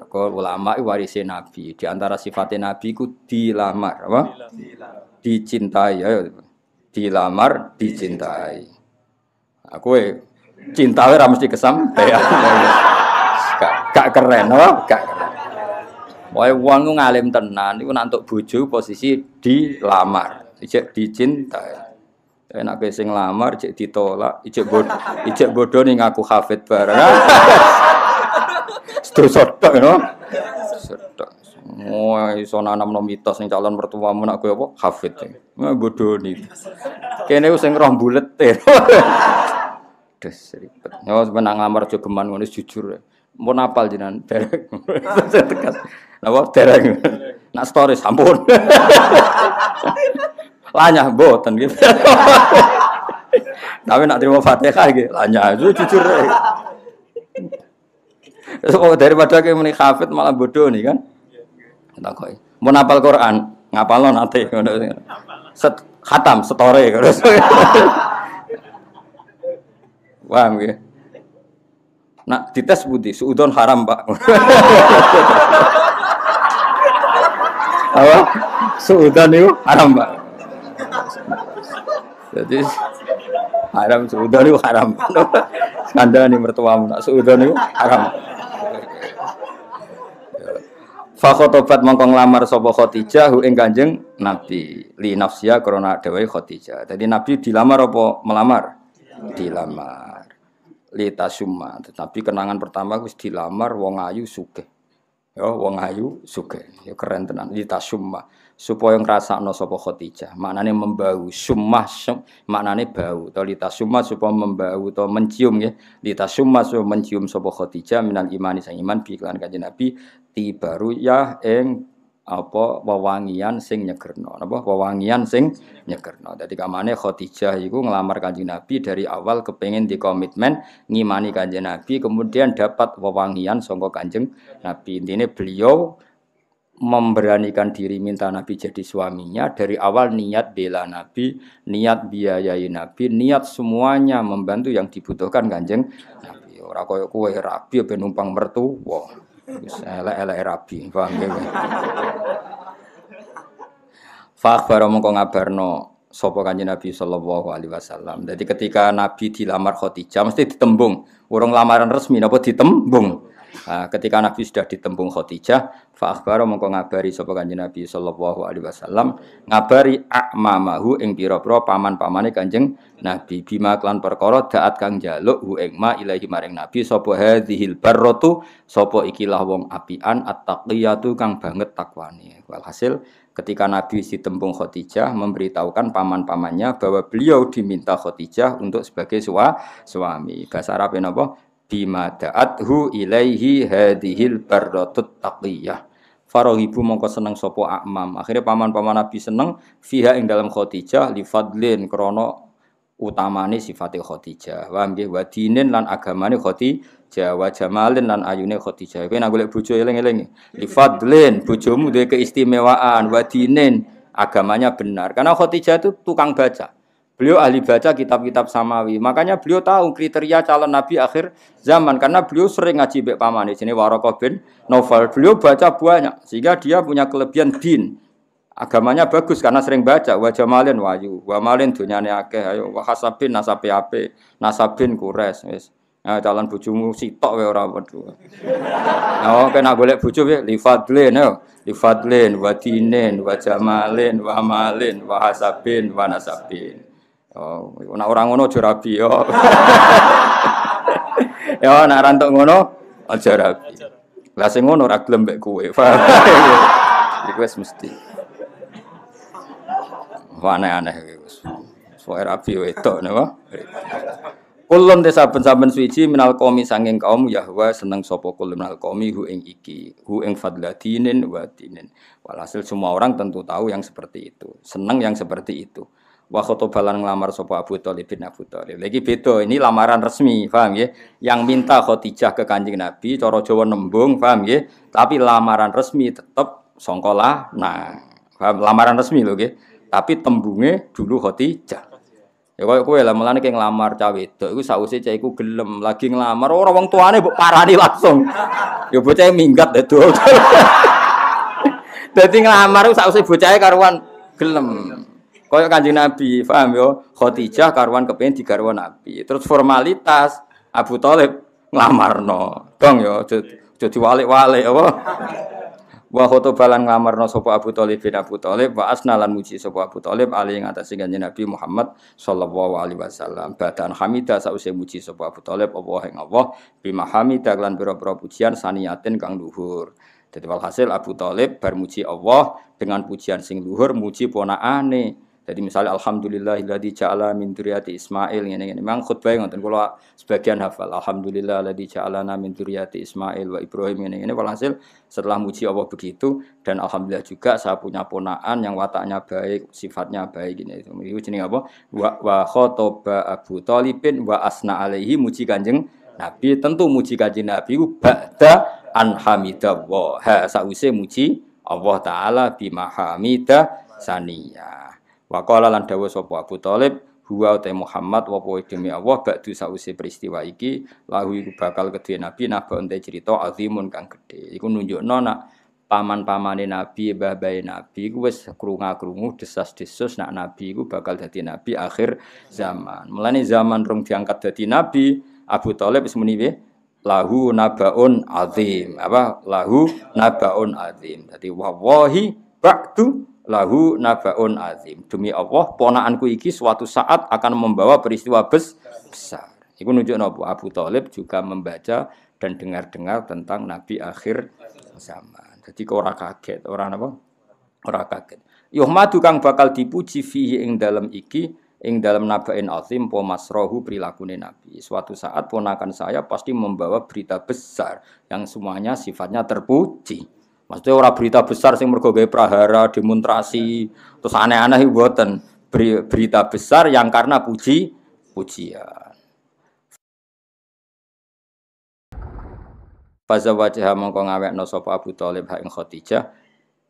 Kok ulama warise Nabi. Di antara sifatnya Nabi ku dilamar, apa? Dicintai ya. Dilamar, dicintai. Aku cinta ora mesti kesampaian. Gak keren, apa? Gak keren. Wae wong ngalim tenan iku nek entuk bojo posisi dilamar, ijek dicintai. Enak sing lamar ijek ditolak, ijek bodoh ning ngaku hafid bareng. Sedosok no. Sedok. Wah, iso nanamno mitos ning calon mertuamu nek kowe apa hafid. Bodoh ni. Kene sing roh bulete. Des ribet. Yo menang lamar aja geman ngono jujur. Mun apal jenengan derek. Tegas. Napa derek. Nak story sampun. Lanyah mboten gitu. Tapi nak terima Fatihah iki lanyah jujur. So, daripada kayak muni hafid malah bodoh nih kan. Takoki. Mun hafal Quran, ngapalno nate ngono. Khatam setore terus. Paham nggih? Nak dites budi suudon haram, Pak. Apa? Suudon itu haram, Pak. Jadi haram suudon itu haram. Kandhane mertuamu nak suudon itu haram. Fa khotobat mongko nglamar sapa Khadijah hu ing Kanjeng Nabi li nafsiya krana dhewe Khadijah. Jadi Nabi dilamar apa melamar? Dilamar. Li tasumma. Tetapi kenangan pertama wis dilamar wong ayu sugih. Ya wong ayu sugih. Ya keren tenan li tasumma. Supaya ngrasakno sapa Khadijah. Maknane membau, summah maknane bau. To li tasumma supaya membau atau mencium nggih. Li tasumma supaya mencium sapa Khadijah minal imani sang iman bi iklan Kanjeng Nabi tibaru ya ing apa wewangian sing nyegerno napa wewangian sing nyegerno. Dadi kamane Khadijah iku nglamar Kanjeng Nabi dari awal kepengin dikomitmen ngimani Kanjeng Nabi kemudian dapat wewangian saka Kanjeng Nabi. Intine beliau memberanikan diri minta Nabi jadi suaminya dari awal niat bela Nabi, niat biayai Nabi, niat semuanya membantu yang dibutuhkan Kanjeng Nabi. Ora koyo kowe rabi ben numpang mertua. Wis elek-elek rabi, paham ya. Fa akhbara mongko ngabarno sapa Kanjeng Nabi sallallahu alaihi wasallam. Jadi ketika Nabi dilamar Khadijah mesti ditembung, urung lamaran resmi napa ditembung. Ketika Nabi sudah ditembung Khadijah, fa akhbara mongko ngabari sapa Kanjeng Nabi sallallahu alaihi wasallam, ngabari a'mamahu ing pira-pira paman-pamane Kanjeng Nabi bima klan perkara daat kang njaluk hu ing ma ilahi maring Nabi sapa hadzihil barratu sapa ikilah wong apian at-taqiyatu kang banget takwane. Walhasil ketika Nabi ditembung Khadijah memberitahukan paman-pamannya bahwa beliau diminta Khadijah untuk sebagai suami. Bahasa Arab napa? bima da'athu ilaihi hadhil barratut taqiyah. Farahibu mongko seneng sapa Amam. Akhirnya paman-paman Nabi seneng fiha ing dalam Khadijah li fadlin krana utamane sifate Khadijah. Wa nggih wa dinin lan agamane Khadijah wa jamalin lan ayune Khadijah. Kowe nek golek bojo eling-eling. Li fadlin bojomu duwe keistimewaan, wa dinin agamanya benar. Karena Khadijah itu tukang baca. Beliau ahli baca kitab-kitab samawi. Makanya beliau tahu kriteria calon nabi akhir zaman karena beliau sering ngaji mbek pamane jenenge Waraqah bin Naufal. Beliau baca banyak sehingga dia punya kelebihan din. Agamanya bagus karena sering baca. Wa jamalin wayu, wa malin dunyane akeh ayo wa hasabin nasabe ape, nasabin kures wis. Nah, calon bojomu sitok wae ora wedhu. Oh, kena golek bojo wae li fadlin yo. Li fadlin wa dinin wa jamalin wa malin wa hasabin wa nasabin. Oh, nek ora ngono aja rabi yo. Ya nek ora entuk ngono aja rabi. Lah sing ngono ora gelem mbek kowe. Iku wis mesti. Wah aneh-aneh iku. Soe rabi wedok napa? Kulun desa saben-saben suci minal qaumi sanging kaum Yahwa seneng sapa kul minal qaumi hu ing iki, hu ing fadladinin wa dinin. Walhasil semua orang tentu tahu yang seperti itu, seneng yang seperti itu. Wa khotobalan ngelamar sapa Abu Thalib bin Abu Thalib. Lagi beda, ini lamaran resmi, paham ya? Yang minta Khadijah ke Kanjeng Nabi, cara Jawa nembung, paham ya? Tapi lamaran resmi tetap sangka lanang. Paham? Lamaran resmi lho nggih. Tapi tembunge dulu Khadijah. Ya koyo kowe lah mulane ki nglamar cah wedok iku sawise cah iku gelem lagi nglamar ora wong tuane mbok parani langsung. Ya bocah minggat dadi. Dadi nglamar iku sawise bocahe karuan gelem. Kaya Kanjeng Nabi, paham yo? Khadijah karuan kepengin digarwa Nabi. Terus formalitas Abu Thalib nglamarno. Dong yo, aja diwalik-walik apa? Wa khotobalan nglamarno sapa Abu Thalib bin Abu Thalib wa asnalan muji sapa Abu Thalib ali ing atase Kanjeng Nabi Muhammad sallallahu alaihi wasallam. Badan hamidah sause muji sapa Abu Thalib Allah ing Allah bima hamidah lan pira-pira pujian saniyatin kang luhur. Dadi walhasil Abu Thalib bar muji Allah dengan pujian sing luhur muji ponakane. Jadi misalnya alhamdulillahilladzi ja'ala min dzurriyyati Ismail ngene-ngene. Memang khutbah ngoten kula sebagian hafal. Alhamdulillahilladzi ja'alana min dzurriyyati Ismail wa Ibrahim ngene-ngene. Walhasil setelah muji Allah begitu dan alhamdulillah juga saya punya ponakan yang wataknya baik, sifatnya baik gini. Itu jenenge apa? Wa khotoba Abu Thalibin wa asna alaihi muji Kanjeng Nabi. Tentu muji Kanjeng Nabi ku ba'da an hamidallah. Sause muji Allah taala bima hamida saniyah. Wa qala lan dawuh sapa Abu Thalib huwa ta Muhammad wa demi Allah ba'du sause peristiwa iki lahu iku bakal kedue Nabi nabonte cerita azimun kang gedhe. Iku nunjukno nak paman-pamane Nabi, mbah-mbahe Nabi iku wis krungu-krungu desas-desus nak Nabi iku bakal dadi nabi akhir zaman. Mulane zaman rong diangkat dadi nabi, Abu Thalib wis muni lahu nabaun azim. Apa? Lahu nabaun azim. Dadi wallahi ba'du lahu nabaun azim. Demi Allah, ponakanku iki suatu saat akan membawa peristiwa besar. Iku nunjukno Abu Thalib juga membaca dan dengar-dengar tentang nabi akhir zaman. Jadi kok ora kaget, ora napa? Ora kaget. Yuhmadu kang bakal dipuji fihi ing dalem iki, ing dalem nabain azim po masrohu prilakune nabi. Suatu saat ponakan saya pasti membawa berita besar yang semuanya sifatnya terpuji. Maksudnya ora berita besar sing mergo gawe prahara, demonstrasi, terus aneh-aneh mboten. Berita besar yang karena pujian. Fazawajah mongko ngawekno sapa Abu Thalib ha ing Khadijah,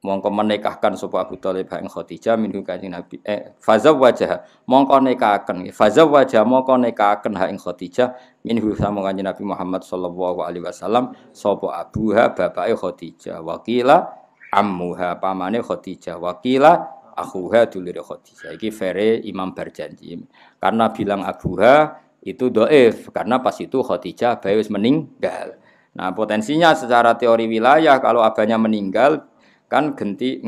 mongko menikahkan sapa Abu Thalib ha ing Khadijah minhu Kanjeng Nabi. Fazawajah mongko nikahaken. Fazawajah mongko nikahaken ha ing Khadijah minhu sama Kanjeng Nabi Muhammad sallallahu alaihi wasallam sapa abuha bapake Khadijah. Wakila ammuha pamane Khadijah. Wakila akhuha dulure Khadijah. Iki vere Imam Barjanji. Karena bilang abuha itu dhaif karena pas itu Khadijah bae wis meninggal. Nah, potensinya secara teori wilayah kalau abahnya meninggal kan ganti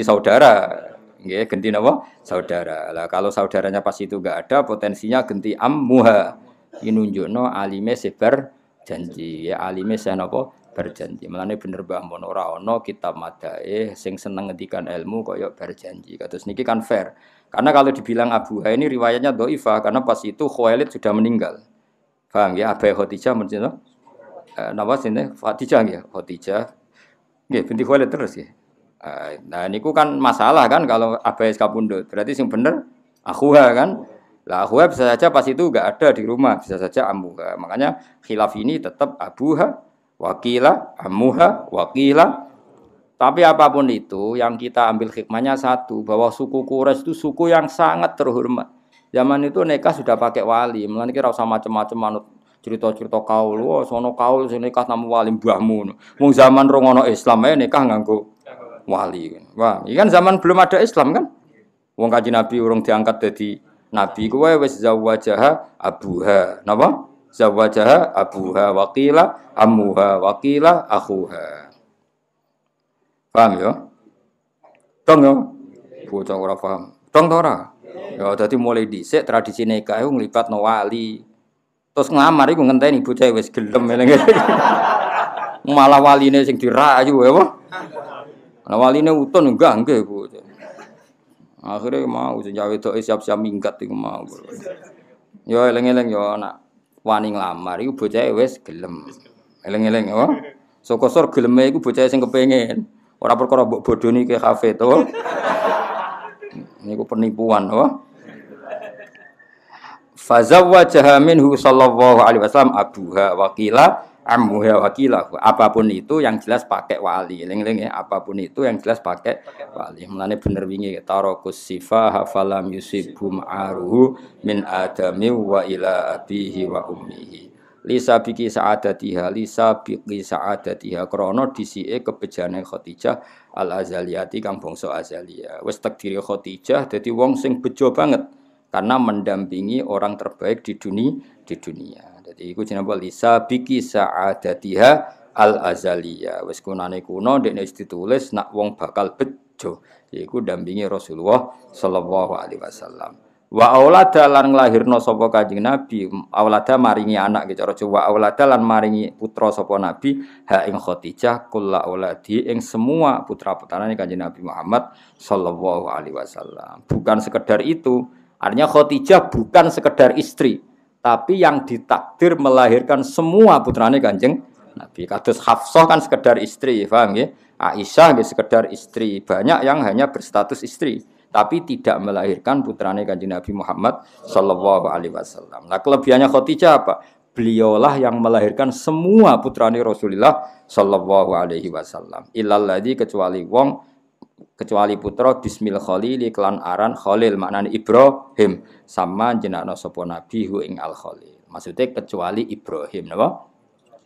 saudara. Nggih, ganti napa? Saudara. Lah kalau saudaranya pas itu enggak ada, potensinya ganti ammuha. Iki nunjukno alime sebar janji. Ya alime napa? Berjanji. Mulane bener Mbah Mun ora ana kitab madaih sing seneng ngendikan ilmu kaya berjanji. Kados niki kan fair. Karena kalau dibilang Abuha ini riwayatnya dhaifah karena pas itu Khuwailid sudah meninggal. Paham ya? Abai Khadijah mencinta napa sini Khadijah nggih, Khadijah. Nggih, binti Khuwailid terus nggih. Nah niku kan masalah kan kalau abai kapundhut. Berarti sing bener akhuha kan. Lah akhuha bisa saja pas itu enggak ada di rumah, bisa saja ammuha. Makanya khilaf ini tetap abuha, wakila, ammuha, wakila. Tapi apapun itu yang kita ambil hikmahnya satu, bahwa suku Quraisy itu suku yang sangat terhormat. Zaman itu nikah sudah pakai wali, mulane kira usah macam-macam manut cerita-cerita kaul. Wah, sono kaul sing nikah namu wali mbahmu. Wong zaman rong ono Islam ae nikah nganggo wali. Wah, ini kan zaman belum ada Islam kan? Wong Kanjeng Nabi urung diangkat dadi nabi kowe wis zawajaha abuha. Napa? Zawajaha abuha waqila ammuha waqila akhuha. Paham ya? Dong ya? Bocah ora paham. Dong ta ora? Ya dadi mulai dhisik tradisi nikah iku nglibatno wali. Terus nglamar iku ngenteni bocah wis gelem eling-eling. Malah waline sing dirayu ya apa? Nah waline utun enggak nggih Bu. Akhire mau senja wedoke siap-siap minggat iku mau. Ya eling-eling ya anak wani nglamar iku bocahe wis gelem. Eling-eling ya. Sokosor geleme iku bocah sing kepengin. Ora perkara mbok bodoni ke kafe to. Niku penipuan to. Fazawwajaha minhu sallallahu alaihi wasallam abuha waqila ammuha waqila. Apapun itu yang jelas pakai wali. Eling-eling ya, apapun itu yang jelas pakai wali. Mulane bener wingi tarakus sifa falam yusibhum aruhu min adami wa ila abihi wa ummihi. Lisa biki sa'adatiha lisa biki sa'adatiha krana disike kebejane Khadijah al azaliyati kang bangsa azaliyah. Wis takdiri Khadijah dadi wong sing bejo banget karena mendampingi orang terbaik di dunia. Jadi iku jenenge lisa biki sa'adatiha al azaliyah. Wis kunane kuno dekne ditulis nak wong bakal bejo iku dampingi Rasulullah sallallahu alaihi wasallam. Wa aulada lan nglahirna sapa Kanjeng Nabi, aulada maringi anak gitu cara Jawa, aulada lan maringi putra sapa Nabi ha ing Khadijah kulla auladi ing semua putra-putrane Kanjeng Nabi Muhammad sallallahu alaihi wasallam. Bukan sekedar itu, artinya Khadijah bukan sekedar istri, tapi yang ditakdir melahirkan semua putrane Kanjeng Nabi. Kados Hafsah kan sekedar istri, paham nggih? Aisyah nggih sekedar istri, banyak yang hanya berstatus istri tapi tidak melahirkan putrane Kanjeng Nabi Muhammad sallallahu alaihi wasallam. Nah, kelebihannya Khadijah apa? Beliaulah yang melahirkan semua putrane Rasulullah sallallahu alaihi wasallam. Illal ladzi kecuali putra bismil khalili kelan aran Khalil maknane Ibrahim sama jenakna sapa nabi hu ing al Khalil. Maksudnya kecuali Ibrahim napa?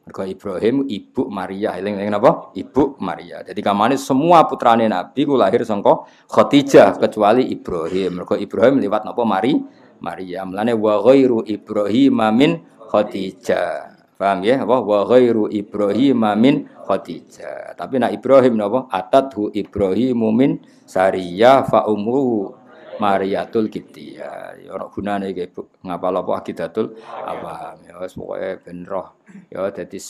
Mergo Ibrahim ibu Maria, eling-eling napa? Ibu Maria. Jadi kamane semua putrane Nabi ku lahir saka Khadijah kecuali Ibrahim. Mergo Ibrahim liwat napa Maria. Mulane wa ghairu Ibrahim min Khadijah. Paham ya? Wa ghairu Ibrahim min Khadijah. Tapi nak Ibrahim napa? Atathu Ibrahimu min Sariyah fa umruhu Mariatul Qibtiyah. Ya ora gunane iki ngapal apa akidatul apa ya wis pokoke ben roh. Ya dadi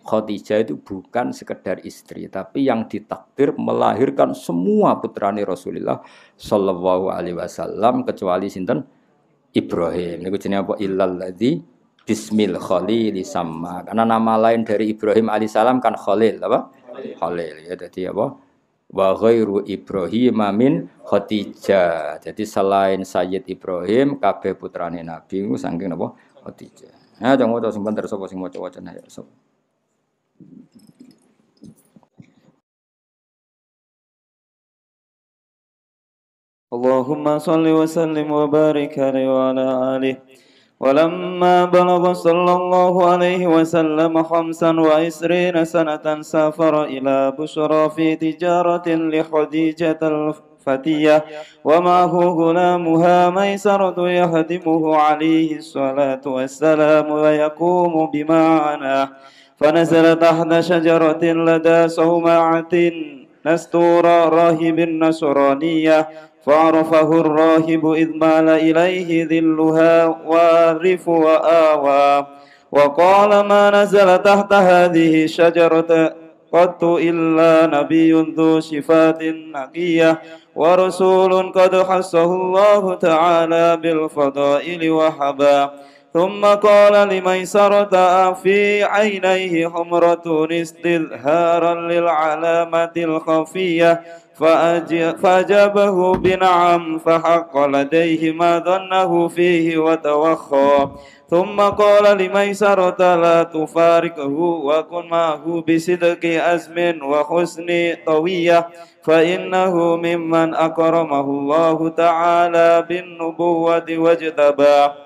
Khadijah itu bukan sekedar istri tapi yang ditakdir melahirkan semua putrane Rasulullah sallallahu alaihi wasallam kecuali sinten Ibrahim. Niku jenenge apa illal ladzi bismil khalil sama. Karena nama lain dari Ibrahim alaihissalam kan Khalil apa? Khalil ya dadi apa? Wa ghairu Ibrahim min Khadijah. Jadi selain Sayyid Ibrahim kabeh putrane Nabi niku saking napa Khadijah. Nah, jangan waca sing bener sapa sing maca-waca ya sapa. Allahumma salli wa sallim wa barik alaihi wa ala alihi. ولما بلغ صلى الله عليه وسلم 25 سنة سافر إلى بشرى في تجارة لخديجة الفتية ومعه غلامها ميسرة يخدمه عليه الصلاة والسلام ويقوم بمعناه فنزل تحت شجرة لدى صومعة نستور راهب النصرانية فعرفه الراهب إذ مال إليه ذلها وارف وآوى وقال ما نزل تحت هذه الشجرة قط إلا نبي ذو شفاة نقية ورسول قد خصه الله تعالى بالفضائل وحبا ثم قال لميسرة في عينيه حمرة استظهارا للعلامة الخفية فأجابه بنعم فحق لديه ما ظنه فيه وتوخى ثم قال لميسرة لا تفارقه وكن معه بصدق أزم وحسن طوية فإنه ممن أكرمه الله تعالى بالنبوة واجتباه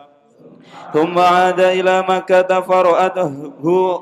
ثم عاد إلى مكة فرأته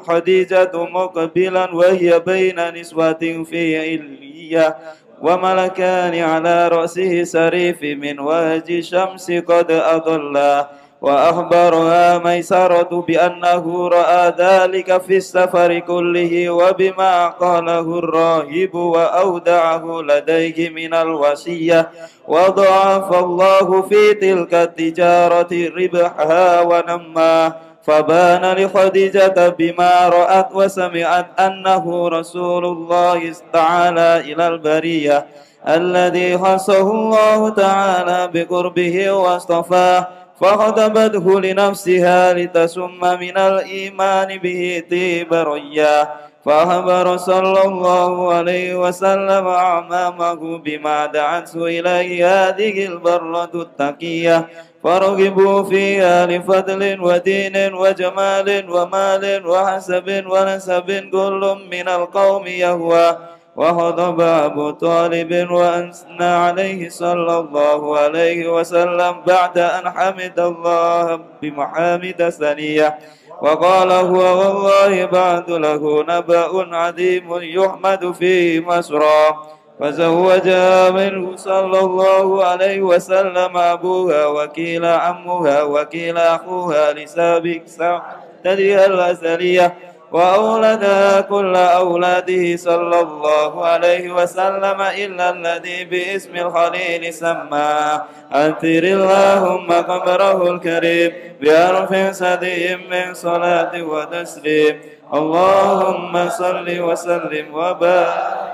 خديجة مقبلا وهي بين نسوة في علية وملكان على رأسه سريف من وجه الشمس قد أضلا وأخبرها ميسرة بأنه رأى ذلك في السفر كله وبما قاله الراهب وأودعه لديه من الوصية وضاعف الله في تلك التجارة ربحها ونماه فبان لخديجة بما رأت وسمعت أنه رسول الله تعالى إلى البرية الذي خصه الله تعالى بقربه واصطفاه فخطبته لنفسها لتسم من الإيمان به طيب ريا فأخبر صلى الله عليه وسلم أعمامه بما دعته إليه هذه البرة التقية فرغبوا فيها لفضل ودين وجمال ومال وحسب ونسب كل من القوم يهوى وخطب أبو طالب وأثنى عليه صلى الله عليه وسلم بعد أن حمد الله بمحامد ثنية وقال هو والله بعد له نبأ عظيم يحمد فيه مسرى فزوجها منه صلى الله عليه وسلم أبوها وكيل عمها وكيل أخوها لسابق سعدها الأزلية وأولدها كل أولاده صلى الله عليه وسلم إلا الذي باسم الخليل سماه أنثر اللهم قبره الكريم بأرف سدي من صلاة وتسليم اللهم صل وسلم وبارك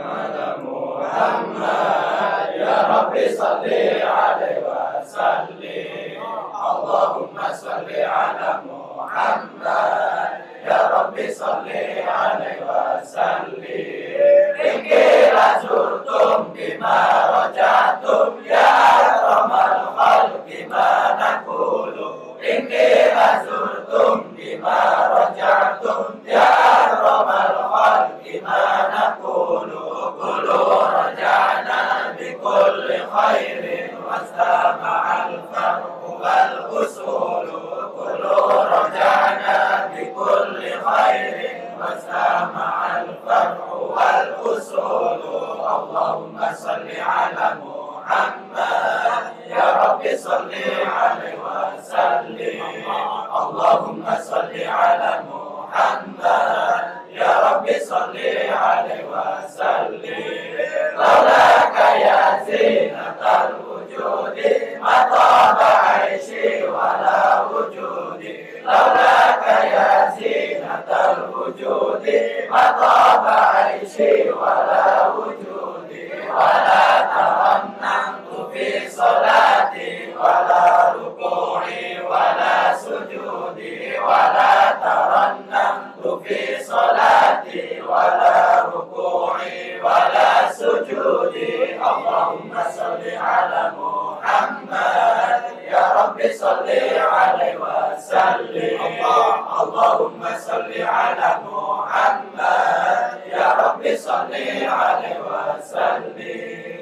على محمد يا رب صل عليه وسلم اللهم صل على محمد يا رب صل عليه وسلم إن قيل زرتم بما رجعتم يا أكرم الخلق ما نقول إن قيل زرتم بما رجعتم يا أكرم الخلق ما نقول قولوا رجعنا بكل خير واستمع الفرق والأصول قولوا رجعنا بكل خير واستمع الفرق والأصول اللهم صل على محمد يا رب صل عليه وسلم اللهم صل على محمد يا رب صل عليه وسلم لولاك يا زينة الوجود ما طاب عيشي ولا وجودي لولاك يا زينة الوجود ما طاب عيشي ولا وجودي ولا ترنمت في صلاتي ولا ركوعي ولا سجودي ولا ترنمت في صلاتي ولا ركوعي ولا سجودي اللهم صل على محمد يا رب صل عليه وسلم اللهم صل على محمد يا رب صل عليه وسلم